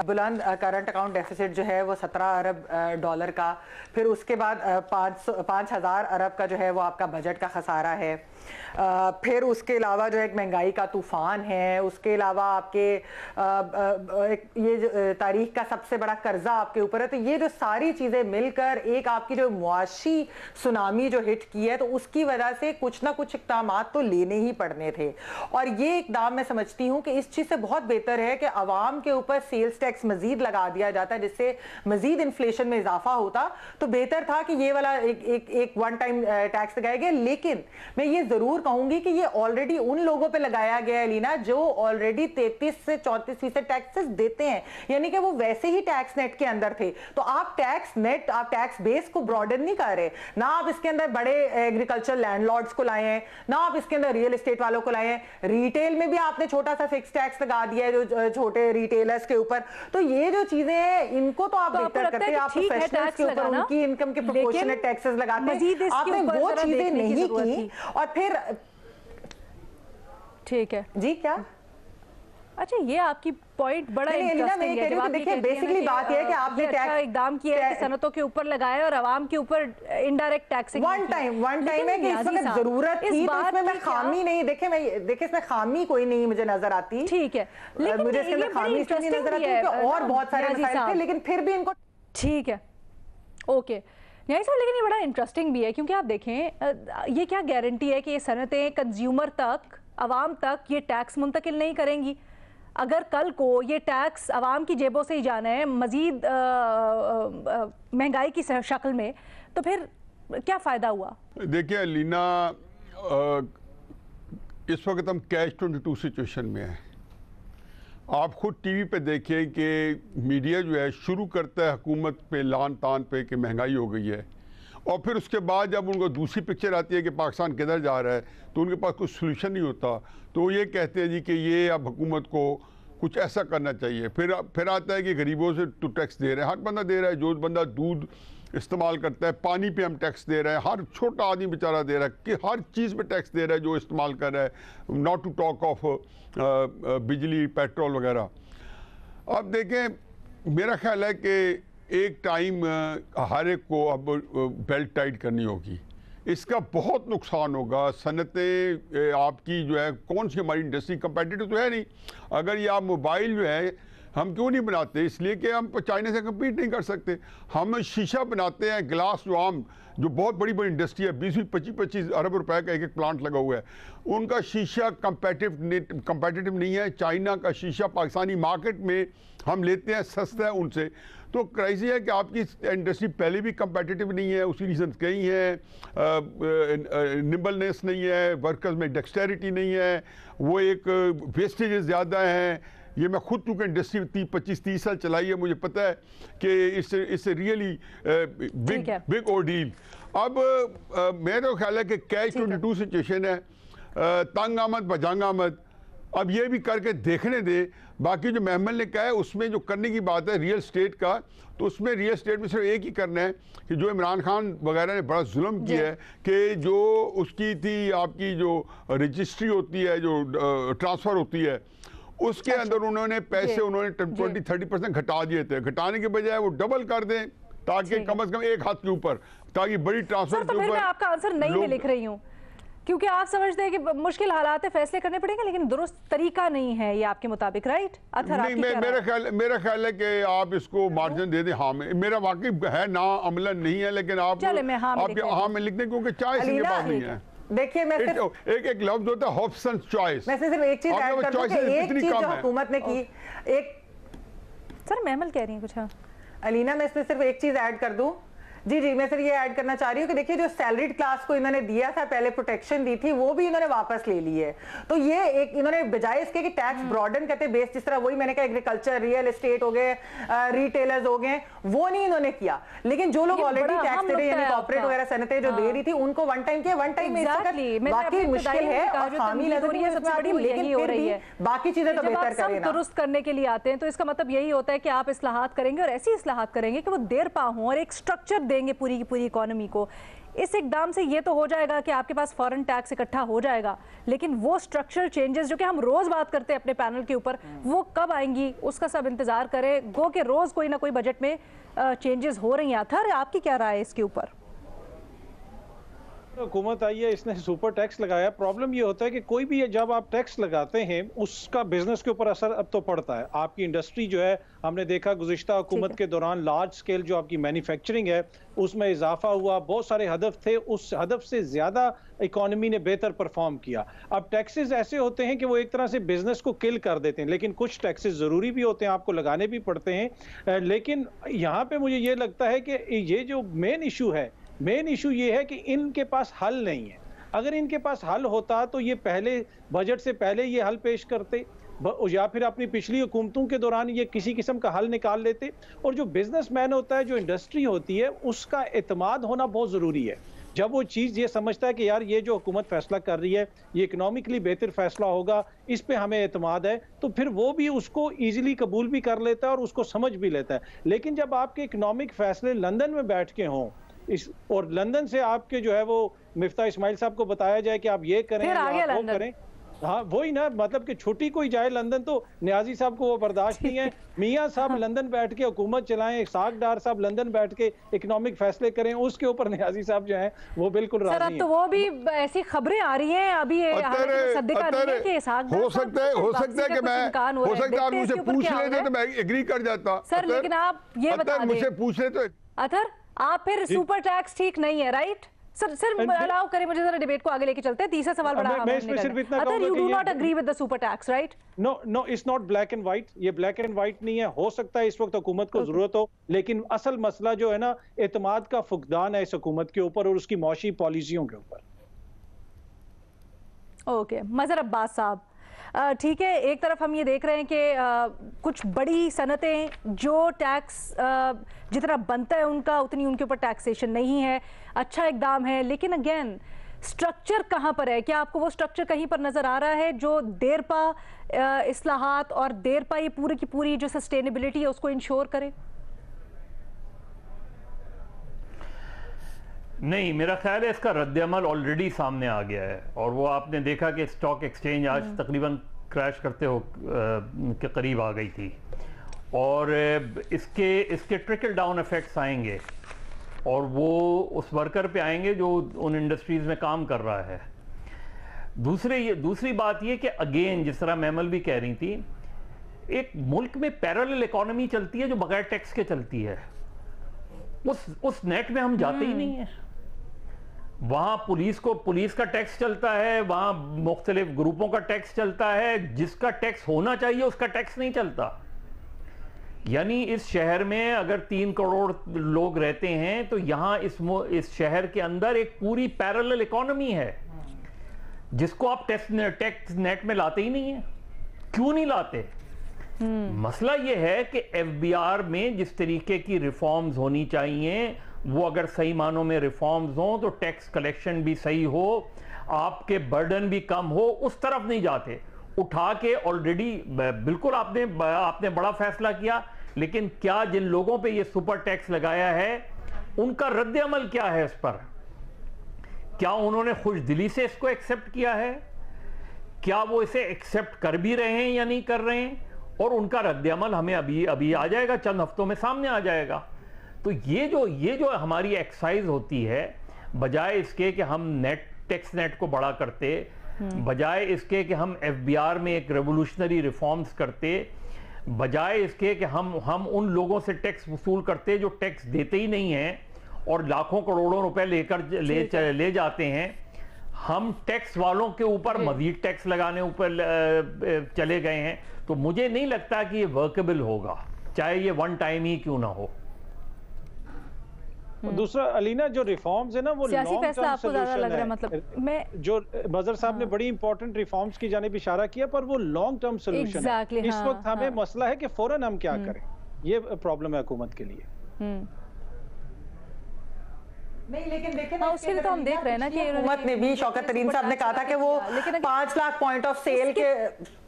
करंट अकाउंट डेफिसिट जो है वो 17 अरब डॉलर का, फिर उसके बाद 5,000 अरब का जो है वो आपका बजट का खसारा है, फिर उसके अलावा जो एक महंगाई का तूफान है, उसके अलावा आपके ये तारीख का सबसे बड़ा कर्जा आपके ऊपर है। तो ये जो सारी चीज़ें मिलकर एक आपकी जो मुआशी सुनामी जो हिट की है, तो उसकी वजह से कुछ ना कुछ इक़दामात तो देने ही पड़ने थे। और ये इकदाम मैं समझती हूँ कि इस चीज से बहुत बेहतर है कि अवाम के ऊपर सेल्स टैक्स मजीद लगा दिया जाता, जिससे मजीद इन्फ्लेशन में इजाफा होता। तो बेहतर था कि ये वाला एक वन टाइम टैक्स लगाया गया। लेकिन मैं ये जरूर कहूंगी कि ये ऑलरेडी उन लोगों पे लगाया गया है लीना जो ऑलरेडी 33 से 34% टैक्सेस देते हैं, यानी कि वो वैसे ही टैक्स नेट के अंदर थे। तो आप टैक्स नेट, आप टैक्स बेस को ब्रॉडन नहीं कर रहे ना, आप इसके अंदर बड़े एग्रीकल्चर लैंडलॉर्ड्स को लाए हैं, ना आप इसके अंदर रियल एस्टेट वालों को लाए हैं। रिटेल में भी आपने छोटा सा फिक्स टैक्स लगा दिया है जो छोटे रिटेलर्स के ऊपर। तो ये जो चीजें हैं इनको तो आप बेहतर करते हैं, आप प्रोफेशनल्स के ऊपर उनकी इनकम के प्रोपोर्शनेट टैक्सेस लगाते हैं, आपने वो चीजें नहीं की। और फिर ठीक है जी, क्या अच्छा, ये आपकी पॉइंट बड़ा इंटरेस्टिंग है। जब देखिए बेसिकली बात ये है कि आपने टैक्स इकदाम किया है कि सनतों के ऊपर लगाया और आवाम के ऊपर इनडायरेक्ट टैक्सिंग वन टाइम है कि इस वक्त जरूरत थी, तो इसमें मैं खामी नहीं देखिए इसमें खामी कोई नहीं मुझे नजर आती। ठीक है, लेकिन मुझे इसके अंदर खामी इसलिए नजर आती है कि और बहुत सारे मसाइल थे, लेकिन फिर भी इनको ठीक है, ओके न्याय साहब। लेकिन ये बड़ा इंटरेस्टिंग भी है क्योंकि आप देखें ये क्या गारंटी है कि ये सनतें कंज्यूमर तक, आवाम तक ये टैक्स मुंतकिल नहीं करेंगी। अगर कल को ये टैक्स आवाम की जेबों से ही जाना है मजीद महंगाई की शक्ल में, तो फिर क्या फ़ायदा हुआ? देखिए लीना, इस वक्त हम कैच 22 सिचुएशन में हैं। आप खुद टीवी पे देखें कि मीडिया जो है शुरू करता है हुकूमत पे लान तान पे कि महंगाई हो गई है, और फिर उसके बाद जब उनको दूसरी पिक्चर आती है कि पाकिस्तान किधर जा रहा है तो उनके पास कोई सोल्यूशन नहीं होता। तो वो ये कहते हैं जी कि ये अब हुकूमत को कुछ ऐसा करना चाहिए। फिर आता है कि गरीबों से तो टैक्स दे रहे हैं, हर बंदा दे रहा है। जो बंदा दूध इस्तेमाल करता है, पानी पे हम टैक्स दे रहे हैं, हर छोटा आदमी बेचारा दे रहा है कि हर चीज़ पे टैक्स दे रहा है जो इस्तेमाल कर रहा है, नॉट टू टॉक ऑफ बिजली, पेट्रोल वगैरह। अब देखें, मेरा ख्याल है कि एक टाइम हर एक को अब बेल्ट टाइट करनी होगी। इसका बहुत नुकसान होगा। सनतें आपकी जो है, कौन सी हमारी इंडस्ट्री कंपेटिटिव तो है नहीं। अगर ये आप मोबाइल जो है हम क्यों नहीं बनाते, इसलिए कि हम चाइना से कम्पीट नहीं कर सकते। हम शीशा बनाते हैं, ग्लास जो आम जो बहुत बड़ी बड़ी इंडस्ट्री है, 20-25 अरब रुपए का एक प्लांट लगा हुआ है, उनका शीशा कंपेटिटिव नहीं है। चाइना का शीशा पाकिस्तानी मार्केट में हम लेते हैं, सस्ता है उनसे। तो क्राइसिस है कि आपकी इंडस्ट्री पहले भी कंपेटिटिव नहीं है। उसकी रीजन कई हैं, निम्बलनेस नहीं है, वर्कर्स में डेक्सटेरिटी नहीं है, वो एक वेस्टेजेस ज़्यादा हैं। ये मैं खुद चूँकि इंडस्ट्री 25-30 साल चलाई है, मुझे पता है कि इससे रियली बिग ऑर्डील। अब मेरा ख्याल है कि कैच 22 सिचुएशन है, तंग आमद बजंग आमद। अब ये भी करके देखने दे। बाकी जो महमल ने कहा है उसमें जो करने की बात है रियल स्टेट का, तो उसमें रियल स्टेट में सिर्फ एक ही करना है कि जो इमरान खान वगैरह ने बड़ा जुल्म किया है कि जो उसकी थी आपकी जो रजिस्ट्री होती है, जो ट्रांसफ़र होती है, उसके अंदर उन्होंने पैसे उन्होंने 20-30% घटा दिए थे। घटाने के बजाय वो डबल कर दें ताकि कम से कम एक हाथ के ऊपर, ताकि बड़ी ट्रांसफर के ऊपर। मैं आपका आंसर नहीं मैं लिख रही हूँ क्योंकि आप समझते हैं कि मुश्किल हालात है, फैसले करने पड़ेंगे, लेकिन दुरुस्त तरीका नहीं है ये आपके मुताबिक, राइट? नहीं, मेरा ख्याल है कि आप इसको मार्जिन दे दें। हाँ, मेरा वाकई है ना, अमलन नहीं है, लेकिन आप हाँ में लिख दें क्योंकि चाय इसके पास नहीं है। देखिए मैं एक लफ्ज होता है हॉब्सन चॉइस। मैं सिर्फ एक चीज ऐड कर दूं कि एक चीज जो हुकूमत ने की, एक सर महमल कह रही हैं कुछ। हाँ अलीना, मैं इसमें सिर्फ एक चीज ऐड कर दूं। जी जी, मैं सिर्फ ये ऐड करना चाह रही हूँ कि देखिए जो सैलरीड क्लास को इन्होंने दिया था, पहले प्रोटेक्शन दी थी, वो भी इन्होंने वापस ले ली है। तो ये एक इन्होंने बजाय इसके कि टैक्स ब्रॉडन करते बेस, जिस तरह वही मैंने कहा एग्रीकल्चर, रियल एस्टेट हो गए, रिटेलर्स हो गए, वो नहीं इन्होंने किया। लेकिन जो लोग ऑलरेडी टैक्स दे रहे हैं, यानी कॉर्पोरेट वगैरह सनतें जो दे रही थी, उनको वन टाइम किया। वन टाइम में बाकी मुश्किल है और खामी नजर नहीं है सबसे बड़ी, लेकिन फिर भी बाकी चीजें तो बेहतर करें ना। दुरुस्त करने के लिए आते हैं तो इसका मतलब यही होता है कि आप इस्लाहात करेंगे और ऐसी इस्लाहात करेंगे कि वो देर पा हों और एक स्ट्रक्चर देंगे पूरी की पूरी इकोनॉमी को। इस इकदाम से ये तो हो जाएगा कि आपके पास फॉरेन टैक्स इकट्ठा हो जाएगा, लेकिन वो स्ट्रक्चरल चेंजेस जो कि हम रोज बात करते हैं अपने पैनल के ऊपर, वो कब आएंगी उसका सब इंतजार करें। गो के रोज कोई ना कोई बजट में चेंजेस हो रही हैं। अथर, आपकी क्या राय है इसके ऊपर? हुकूमत आई है, इसने सुपर टैक्स लगाया। प्रॉब्लम ये होता है कि कोई भी जब आप टैक्स लगाते हैं उसका बिजनेस के ऊपर असर अब तो पड़ता है। आपकी इंडस्ट्री जो है, हमने देखा गुज़िश्ता हुकूमत के दौरान लार्ज स्केल जो आपकी मैन्युफैक्चरिंग है उसमें इजाफा हुआ, बहुत सारे हदफ थे, उस हदफ से ज्यादा इकोनॉमी ने बेहतर परफॉर्म किया। अब टैक्सेस ऐसे होते हैं कि वो एक तरह से बिजनेस को किल कर देते हैं, लेकिन कुछ टैक्सेस जरूरी भी होते हैं, आपको लगाने भी पड़ते हैं। लेकिन यहाँ पे मुझे ये लगता है कि ये जो मेन इशू ये है कि इनके पास हल नहीं है। अगर इनके पास हल होता तो ये पहले बजट से पहले ये हल पेश करते, या फिर अपनी पिछली हुकूमतों के दौरान ये किसी किस्म का हल निकाल लेते। और जो बिजनेसमैन होता है, जो इंडस्ट्री होती है, उसका एतमाद होना बहुत ज़रूरी है। जब वो चीज़ ये समझता है कि यार ये जो हुकूमत फैसला कर रही है ये इकोनॉमिकली बेहतर फैसला होगा, इस पे हमें एतमाद है, तो फिर वो भी उसको ईजिली कबूल भी कर लेता है और उसको समझ भी लेता है। लेकिन जब आपके इकोनॉमिक फैसले लंदन में बैठ के हों, और लंदन से आपके जो है वो मिफ्ता इस्माइल साहब को बताया जाए कि आप ये करें या आप वो करें, हाँ वही ना, मतलब कि छुट्टी कोई जाए लंदन तो न्याजी साहब को वो बर्दाश्त नहीं है। मियाँ साहब लंदन बैठ के हुकूमत चलाएं, साग डार साहब लंदन बैठ के इकोनॉमिक फैसले करें, उसके ऊपर न्याजी साहब जो हैं वो बिल्कुल राजी हैं। तो वो भी ऐसी खबरें आ रही हैं अभी, हो सकता है कि मैं मुझे पूछ लेते तो मैं एग्री कर जाता सर, लेकिन आप ये बता दें, मुझे पूछ ले तो अतर आप फिर सुपर टैक्स ठीक नहीं है, राइट? सर अलाउ करें मुझे जरा डिबेट को आगे लेके चलते हैं। तीसरा सवाल बड़ा you do not agree with the super tax, right? No it's not black and white, ये ब्लैक एंड व्हाइट नहीं है। हो सकता है इस वक्त हुकूमत को जरूरत हो, लेकिन असल मसला जो है ना, एतमाद का फुकदान है इस हुकूमत के ऊपर और उसकी मौशी पॉलिसियों के ऊपर। ओके, मजहर अब्बास साहब, ठीक है, एक तरफ हम ये देख रहे हैं कि कुछ बड़ी सनतें जो टैक्स जितना बनता है उनका उतनी उनके ऊपर टैक्सेशन नहीं है, अच्छा इकदाम है, लेकिन अगेन स्ट्रक्चर कहाँ पर है? क्या आपको वो स्ट्रक्चर कहीं पर नजर आ रहा है जो देरपा इस्लाहात और देरपा ये पूरी की पूरी जो सस्टेनेबिलिटी है उसको इंश्योर करे? नहीं, मेरा ख्याल है इसका रद्द-ए-अमल ऑलरेडी सामने आ गया है, और वो आपने देखा कि स्टॉक एक्सचेंज आज तकरीबन क्रैश करते हो के करीब आ गई थी, और इसके ट्रिकल डाउन इफेक्ट्स आएंगे और वो उस वर्कर पे आएंगे जो उन इंडस्ट्रीज में काम कर रहा है। दूसरी बात ये कि अगेन, जिस तरह मैमल भी कह रही थी, एक मुल्क में पैरेलल इकोनॉमी चलती है जो बगैर टैक्स के चलती है। उस नेट में हम जाते ही नहीं है। वहां पुलिस का टैक्स चलता है, वहां मुख्तलिफ ग्रुपों का टैक्स चलता है, जिसका टैक्स होना चाहिए उसका टैक्स नहीं चलता। यानी इस शहर में अगर 3 करोड़ लोग रहते हैं तो यहां इस शहर के अंदर एक पूरी पैरेलल इकोनॉमी है जिसको आप टैक्स नेट में लाते ही नहीं है। क्यों नहीं लाते? मसला यह है कि एफबीआर में जिस तरीके की रिफॉर्म्स होनी चाहिए वो अगर सही मानों में रिफॉर्म्स हो तो टैक्स कलेक्शन भी सही हो, आपके बर्डन भी कम हो, उस तरफ नहीं जाते। उठा के ऑलरेडी बिल्कुल आपने बड़ा फैसला किया, लेकिन क्या जिन लोगों पे ये सुपर टैक्स लगाया है उनका रद्द अमल क्या है इस पर? क्या उन्होंने खुश दिली से इसको एक्सेप्ट किया है? क्या वो इसे एक्सेप्ट कर भी रहे हैं या नहीं कर रहे हैं? और उनका रद्द अमल हमें अभी आ जाएगा, चंद हफ्तों में सामने आ जाएगा। तो ये जो हमारी एक्सरसाइज होती है, बजाय इसके कि हम टैक्स नेट को बड़ा करते, बजाय इसके कि हम एफबीआर में एक रेवोल्यूशनरी रिफॉर्म्स करते, बजाय इसके कि हम उन लोगों से टैक्स वसूल करते जो टैक्स देते ही नहीं हैं और लाखों करोड़ों रुपए ले जाते हैं, हम टैक्स वालों के ऊपर मजीद टैक्स लगाने ऊपर चले गए हैं। तो मुझे नहीं लगता कि ये वर्केबल होगा, चाहे ये वन टाइम ही क्यों ना हो। दूसरा अलीना, जो रिफॉर्म्स है ना वो सियासी फैसला आपको ज्यादा लग रहा है, मतलब मैं जो मजहर साहब ने बड़ी इंपॉर्टेंट रिफॉर्म्स की जानिब इशारा किया, पर वो लॉन्ग टर्म सोल्यूशन है। इस वक्त हमें मसला है कि फौरन हम क्या करें, ये प्रॉब्लम है हुकूमत के लिए। नहीं, लेकिन देखें ना, उसके लिए तो हम देख रहे हैं ना कि हुकूमत ने भी, शौकत तरीन साहब ने कहा था कि वो 5 लाख पॉइंट ऑफ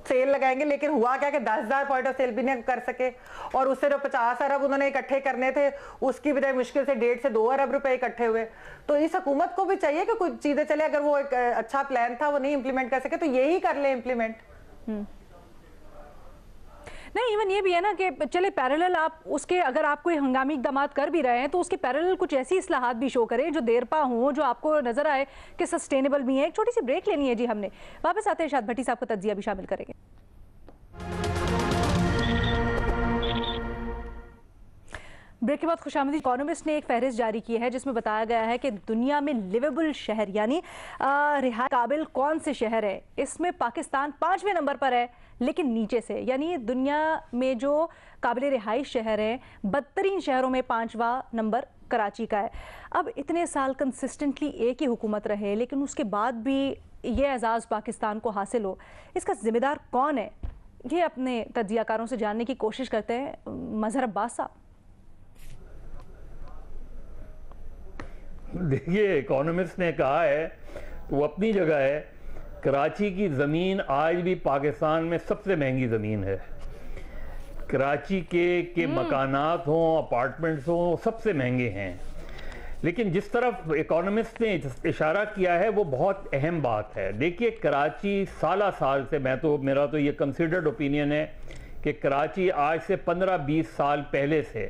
सेल लगाएंगे, लेकिन हुआ क्या कि 10,000 पॉइंट ऑफ सेल भी नहीं कर सके, और उससे जो 50 अरब उन्होंने इकट्ठे करने थे उसकी बजाय मुश्किल से 1.5 से 2 अरब रुपए इकट्ठे हुए। तो इस हुकूमत को भी चाहिए कि कुछ चीजें चले, अगर वो एक अच्छा प्लान था वो नहीं इंप्लीमेंट कर सके तो यही कर ले इंप्लीमेंट। नहीं, इवन ये भी है ना कि चले पैरेलल आप उसके, अगर आप कोई हंगामी इक़दामात कर भी रहे हैं तो उसके पैरेलल कुछ ऐसी इस्लाहात भी शो करें जो देरपा हों, जो आपको नजर आए कि सस्टेनेबल भी है। एक छोटी सी ब्रेक लेनी है जी हमने, वापस आते हैं इरशाद भट्टी साहब का तज्जिया भी शामिल करेंगे। ब्रेक के बाद खुशामदीद। इकोनॉमिस्ट ने एक फहरिस्त जारी की है जिसमें बताया गया है कि दुनिया में लिवेबल शहर यानी रिहाई काबिल कौन से शहर है, इसमें पाकिस्तान 5वें नंबर पर है, लेकिन नीचे से, यानी दुनिया में जो काबिल रिहाई शहर हैं, बदतरीन शहरों में 5वां नंबर कराची का है। अब इतने साल कंसिस्टेंटली एक ही हुकूमत रहे, लेकिन उसके बाद भी ये एजाज़ पाकिस्तान को हासिल हो, इसका जिम्मेदार कौन है? ये अपने तज्जियाकारों से जानने की कोशिश करते हैं। मजहर अब्बास साहब। देखिए, इकोनॉमिस्ट ने कहा है, वो अपनी जगह है, कराची की ज़मीन आज भी पाकिस्तान में सबसे महंगी ज़मीन है। कराची के मकानात हों, अपार्टमेंट्स हों, सबसे महंगे हैं। लेकिन जिस तरफ इकोनॉमिस्ट ने इशारा किया है वो बहुत अहम बात है। देखिए, कराची साल से, मेरा तो ये कंसिडर्ड ओपिनियन है कि कराची आज से 15-20 साल पहले से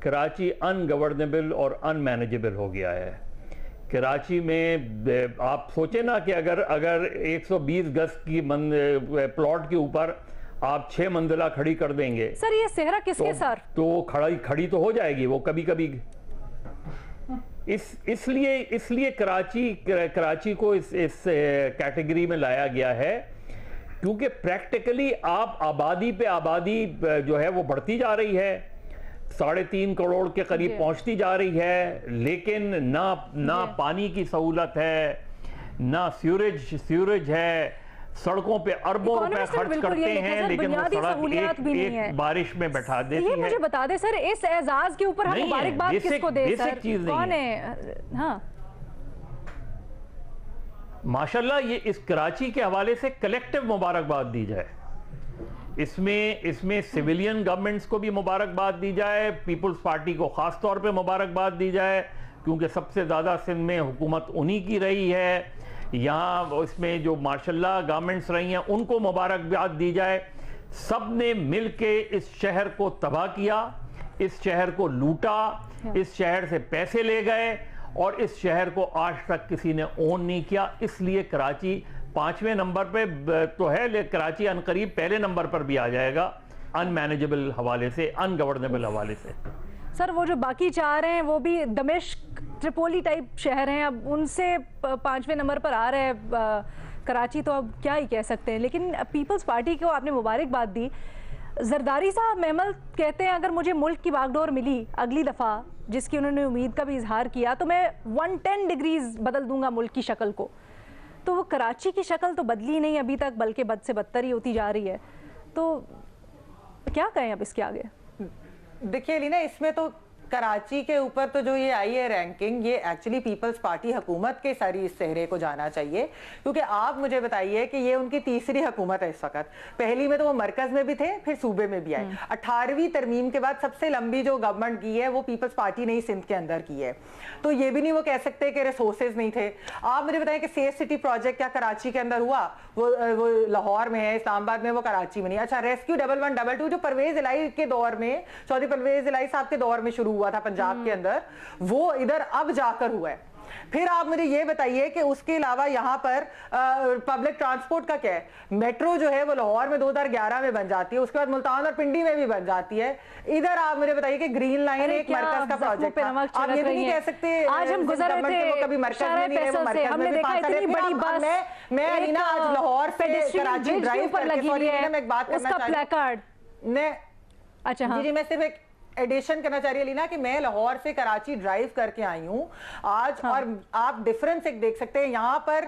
कराची अनगवर्नेबल और अनमैनेजेबल हो गया है। कराची में आप सोचें ना कि अगर 120 गज की प्लॉट के ऊपर आप 6 मंजिला खड़ी कर देंगे सर, ये सेहरा किसके सर? तो खड़ी तो हो जाएगी वो कभी कभी। इसलिए कराची को इस कैटेगरी में लाया गया है, क्योंकि प्रैक्टिकली आप आबादी पे आबादी जो है वो बढ़ती जा रही है, 3.5 करोड़ के करीब पहुंचती जा रही है, लेकिन ना पानी की सहूलत है, ना सीवरेज है, सड़कों पे अरबों रुपए खर्च करते हैं, लेकिन वो सड़क एक बारिश में बैठा देती है। मुझे बता दे सर, इस एजाज के ऊपर हम मुबारकबाद किसको दे सर? कौन है? हाँ, माशाल्लाह, ये इस कराची के हवाले से कलेक्टिव मुबारकबाद दी जाए। इसमें सिविलियन गवर्नमेंट्स को भी मुबारकबाद दी जाए, पीपल्स पार्टी को खास तौर पे मुबारकबाद दी जाए, क्योंकि सबसे ज़्यादा सिंध में हुकूमत उन्हीं की रही है। यहाँ इसमें जो माशाल्लाह गवर्नमेंट्स रही हैं उनको मुबारकबाद दी जाए। सब ने मिल के इस शहर को तबाह किया, इस शहर को लूटा, इस शहर से पैसे ले गए और इस शहर को आज तक किसी ने ओन नहीं किया। इसलिए कराची 5वें नंबर पे तो है, लेकिन कराची अनकरीब पहले नंबर पर भी आ जाएगा, अनमैनेजेबल हवाले से, अनगवर्नेबल हवाले से। सर, वो जो बाकी 4 हैं वो भी दमिश्क, त्रिपोली टाइप शहर हैं, अब उनसे 5वें नंबर पर आ रहे हैं कराची, तो अब क्या ही कह सकते हैं। लेकिन पीपल्स पार्टी को आपने मुबारकबाद दी। जरदारी साहब महमल कहते हैं, अगर मुझे मुल्क की बागडोर मिली अगली दफ़ा, जिसकी उन्होंने उम्मीद का भी इजहार किया, तो मैं 110 डिग्रीज बदल दूंगा मुल्क की शक्ल को। तो वो कराची की शक्ल तो बदली नहीं अभी तक, बल्कि बद से बदतर ही होती जा रही है। तो क्या कहें अब इसके आगे? देखिए लीना, इसमें तो कराची के ऊपर तो जो ये आई है रैंकिंग, ये एक्चुअली पीपल्स पार्टी हुकूमत के सारी इस चेहरे को जाना चाहिए, क्योंकि आप मुझे बताइए कि ये उनकी तीसरी हुकूमत है इस वक्त। पहली में तो वो मरकज में भी थे, फिर सूबे में भी आए। 18वीं तरमीम के बाद सबसे लंबी जो गवर्नमेंट की है वो पीपल्स पार्टी ने ही सिंध के अंदर की है। तो ये भी नहीं वो कह सकते कि रिसोर्सेज नहीं थे। आप मुझे बताएं कि सेफ सिटी प्रोजेक्ट क्या कराची के अंदर हुआ? वो लाहौर में है, इस्लामाबाद में, वो कराची में नहीं। अच्छा, रेस्क्यू 1112 जो परवेज इलाही के दौर में, चौधरी परवेज इलाही साहब के दौर में शुरू हुआ था पंजाब के अंदर, वो इधर अब जाकर हुआ है। फिर आप मुझे ये बताइए कि उसके अलावा यहाँ पर पब्लिक ट्रांसपोर्ट का क्या है? मेट्रो जो है वो लाहौर में 2011 में बन जाती है, उसके बाद मुल्तान और पिंडी में भी बन जाती है। इधर आप मुझे बताइए कि ग्रीन लाइन एक मरकज का प्रोजेक्ट है। आप ये भी नहीं कह सकते आज हम गुजर रहे थे, वो कभी मरकज में नहीं रहे, वो मरकज में भी 5 साल। बड़ी बस मैं अलीना आज लाहौर से कराची ड्राइव करके, सॉरी मैं एक बात करना चाहती हूं। अच्छा जी, मैं सिर्फ एक एडिशन करना चाह रही है लीना कि मैं लाहौर से कराची ड्राइव करके आई हूँ आज। और आप डिफरेंस एक देख सकते हैं, यहाँ पर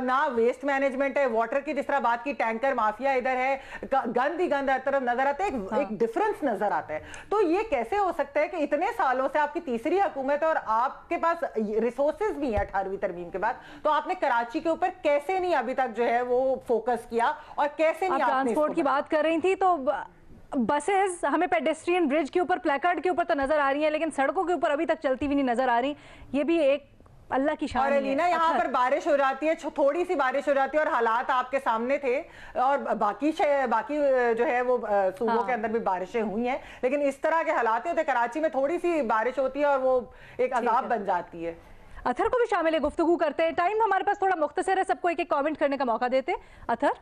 ना वेस्ट मैनेजमेंट है, वाटर की जिस तरह बात की, टैंकर माफिया इधर है, गंद ही गंद हर तरफ नजर आता है, एक डिफरेंस नजर आता है। तो ये कैसे हो सकता है कि इतने सालों से आपकी तीसरी हुकूमत है और आपके पास रिसोर्सेज भी है 18वीं तरमीम के बाद, तो आपने कराची के ऊपर कैसे नहीं अभी तक जो है वो फोकस किया और कैसे नहीं? ट्रांसपोर्ट की बात कर रही थी तो बसेस हमें पेडेस्ट्रियन ब्रिज के ऊपर, प्लेकार्ड के ऊपर तो नजर आ रही हैं, लेकिन सड़कों के ऊपर अभी तक चलती हुई नहीं नजर आ रही। ये भी एक अल्लाह की शान और एलिना यहाँ पर बारिश हो जाती है, थोड़ी सी बारिश हो जाती है और हालात आपके सामने थे, और बाकी जो है वो सूबों के अंदर भी बारिशें हुई हैं, लेकिन इस तरह के हालात होते, कराची में थोड़ी सी बारिश होती है और वो एक अजाब बन जाती है। अथर को भी शामिल है, गुफ्तगू करते हैं, टाइम हमारे पास थोड़ा मुख्तसर है, सबको एक एक कमेंट करने का मौका देते हैं। अथर,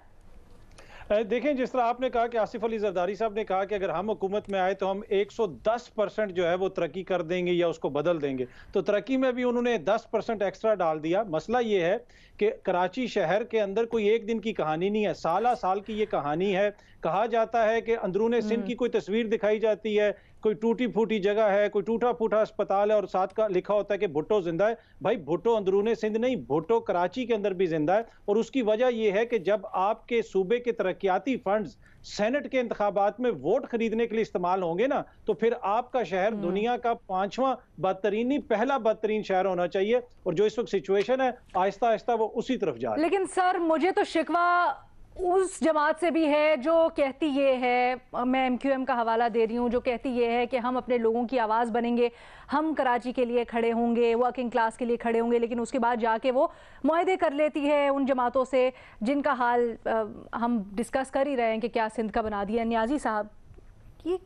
देखें, जिस तरह आपने कहा कि आसिफ अली जरदारी साहब ने कहा कि अगर हम हुकूमत में आए तो हम 110% जो है वो तरक्की कर देंगे या उसको बदल देंगे, तो तरक्की में भी उन्होंने 10% एक्स्ट्रा डाल दिया। मसला ये है कि कराची शहर के अंदर कोई एक दिन की कहानी नहीं है, साल साल की ये कहानी है। कहा जाता है कि अंदरूने सिंध की कोई तस्वीर दिखाई जाती है, कोई टूटी फूटी जगह है, कोई टूटा फूटा अस्पताल है और साथ का लिखा होता है कि भुट्टो जिंदा है। भाई भुट्टो अंदरूने सिंध नहीं, भुट्टो कराची के अंदर भी जिंदा है। और उसकी वजह यह है कि जब आपके सूबे के तरक्याती फंड्स सेनेट के इंतखाबात में वोट खरीदने के लिए इस्तेमाल होंगे ना, तो फिर आपका शहर दुनिया का 5वां बदतरीन नहीं, पहला बदतरीन शहर होना चाहिए। और जो इस वक्त सिचुएशन है, आहिस्ता आहिस्ता वो उसी तरफ जा रही है। लेकिन सर, मुझे तो शिकवा उस जमात से भी है जो कहती ये है, मैं MQM का हवाला दे रही हूँ, जो कहती ये है कि हम अपने लोगों की आवाज़ बनेंगे, हम कराची के लिए खड़े होंगे, वर्किंग क्लास के लिए खड़े होंगे, लेकिन उसके बाद जाके वो मुआहदे कर लेती है उन जमातों से जिनका हाल हम डिस्कस कर ही रहे हैं कि क्या सिंध का बना दिया। न्याजी साहब, ये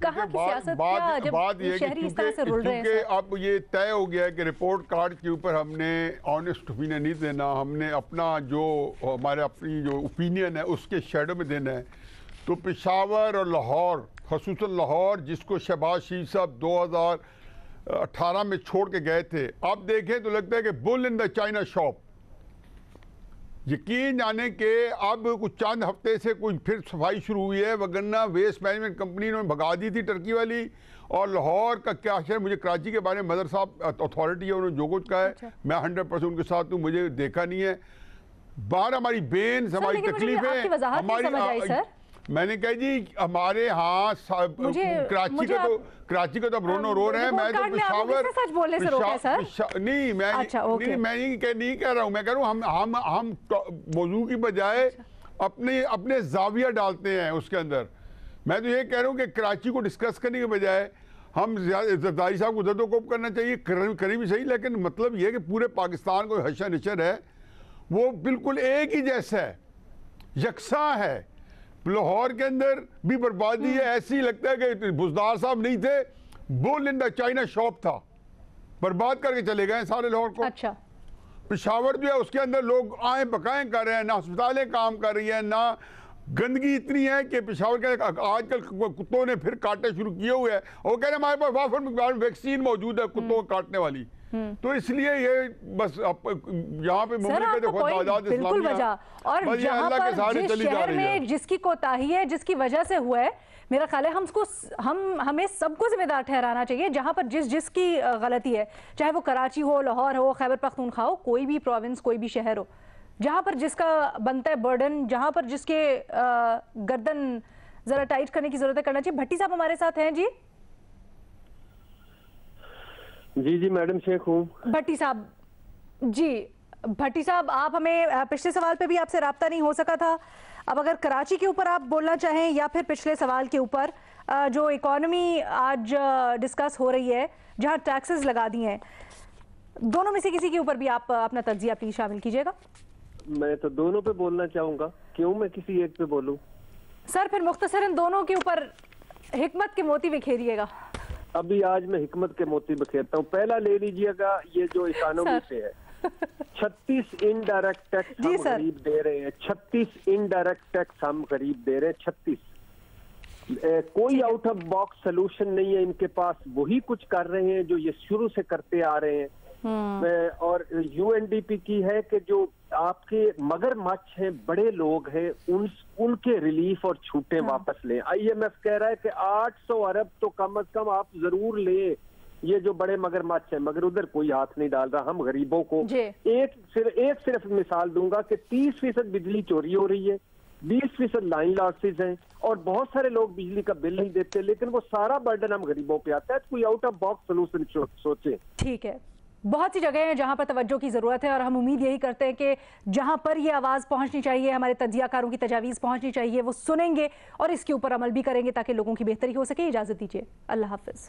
कहाँ की सियासत, क्या जब शहरी इस तरह से रुल रहे हैं? अब ये तय हो गया है कि रिपोर्ट कार्ड के ऊपर हमने ऑनेस्ट ओपिनियन नहीं देना, हमने अपना जो हमारे अपनी जो ओपिनियन है उसके शेडो में देना है। तो पेशावर और लाहौर, खसूसन लाहौर, जिसको शहबाज शरीफ साहब 2018 में छोड़ के गए थे, अब देखें तो लगता है कि bull in the China shop. यकीन जाने के अब कुछ चंद हफ्ते से कुछ फिर सफाई शुरू हुई है, वगरना वेस्ट मैनेजमेंट कंपनी ने भगा दी थी टर्की वाली। और लाहौर का क्या शहर, मुझे कराची के बारे में मदर साहब अथॉरिटी है, उन्होंने जो कुछ कहा है मैं 100% उनके साथ हूँ, मुझे देखा नहीं है। बाहर हमारी बेन, हमारी तकलीफें, मैंने कहा जी हमारे यहाँ कराची का तो अब रोनो रो रहे हैं। मैं तो पेशावर नहीं, मैं नहीं कह रहा हूँ, मैं कह रहा हूँ हम मौजू की बजाय अपने जाविया डालते हैं उसके अंदर। मैं तो ये कह रहा हूँ कि कराची को डिस्कस करने के बजाय हम जरदारी साहब को जदोकोब करना चाहिए, करी भी सही, लेकिन मतलब ये कि पूरे पाकिस्तान को हशर निशर है, वो बिल्कुल एक ही जैसा है, यकसा है। लाहौर के अंदर भी बर्बादी है, ऐसी लगता है कि बुजदार साहब नहीं थे, bull in the China shop था, बर्बाद करके चले गए सारे लाहौर को। अच्छा, पेशावर जो है उसके अंदर लोग आए बकाए कर रहे हैं, ना अस्पतालें काम कर रही हैं, ना गंदगी इतनी है कि पेशावर के आजकल कुत्तों ने फिर काटने शुरू किए हुए हैं और कह रहे हैं हमारे पास वाफर मिकदार वैक्सीन मौजूद है कुत्तों को काटने वाली। तो इसलिए ये बस यहाँ पे बिल्कुल वजह, और जहाँ पर जिस शहर में जिसकी कोताही है, जिसकी वजह से हुआ है, मेरा ख्याल है हमें सबको जिम्मेदार ठहराना चाहिए। जहाँ पर जिसकी गलती है, चाहे वो कराची हो, लाहौर हो, खैबर पख्तूनख्वा हो, कोई भी प्रोविंस, कोई भी शहर हो, जहाँ पर जिसका बनता है बर्डन, जहाँ पर जिसके गर्दन जरा टाइट करने की जरूरत है, करना चाहिए। भट्टी साहब हमारे साथ हैं जी। जी मैडम शेख हूँ। भट्टी साहब जी, भट्टी साहब आप हमें, पिछले सवाल पे भी आपसे राब्ता नहीं हो सका था, अब अगर कराची के ऊपर आप बोलना चाहें या फिर पिछले सवाल के ऊपर, जो इकोनॉमी आज डिस्कस हो रही है, जहां टैक्सेस लगा दिए हैं, दोनों में से किसी के ऊपर भी आप अपना तज्जिया प्लीज शामिल कीजिएगा। मैं तो दोनों पे बोलना चाहूंगा, क्यों मैं किसी एक पे बोलूं? सर फिर मुख्तसरन दोनों के ऊपर हिकमत के मोती बिखेरिएगा। अभी आज मैं हिकमत के मोती बिखेरता हूँ। पहला ले लीजिएगा, ये जो इकोनॉमी से है, 36 इनडायरेक्ट टैक्स हम गरीब दे रहे हैं, 36 इनडायरेक्ट टैक्स हम गरीब दे रहे हैं, 36। कोई आउट ऑफ बॉक्स सोल्यूशन नहीं है इनके पास, वही कुछ कर रहे हैं जो ये शुरू से करते आ रहे हैं। और UNDP की है कि जो आपके मगरमच्छ हैं, बड़े लोग हैं, उनके रिलीफ और छूटें वापस लें। IMF कह रहा है कि 800 अरब तो कम से कम आप जरूर लें, ये जो बड़े मगरमच्छ हैं, मगर उधर कोई हाथ नहीं डाल रहा। हम गरीबों को एक सिर्फ मिसाल दूंगा कि 30% बिजली चोरी हो रही है, 20% लाइन लॉसेज हैं, और बहुत सारे लोग बिजली का बिल नहीं देते, लेकिन वो सारा बर्डन हम गरीबों पे आता है। कोई आउट ऑफ बॉक्स सोल्यूशन सोचे। ठीक है, बहुत सी जगह हैं जहां पर तवज्जो की जरूरत है, और हम उम्मीद यही करते हैं कि जहां पर ये आवाज पहुंचनी चाहिए, हमारे तज्जियाकारों की तजावीज पहुंचनी चाहिए, वो सुनेंगे और इसके ऊपर अमल भी करेंगे ताकि लोगों की बेहतरी हो सके। इजाजत दीजिए, अल्लाह हाफिज।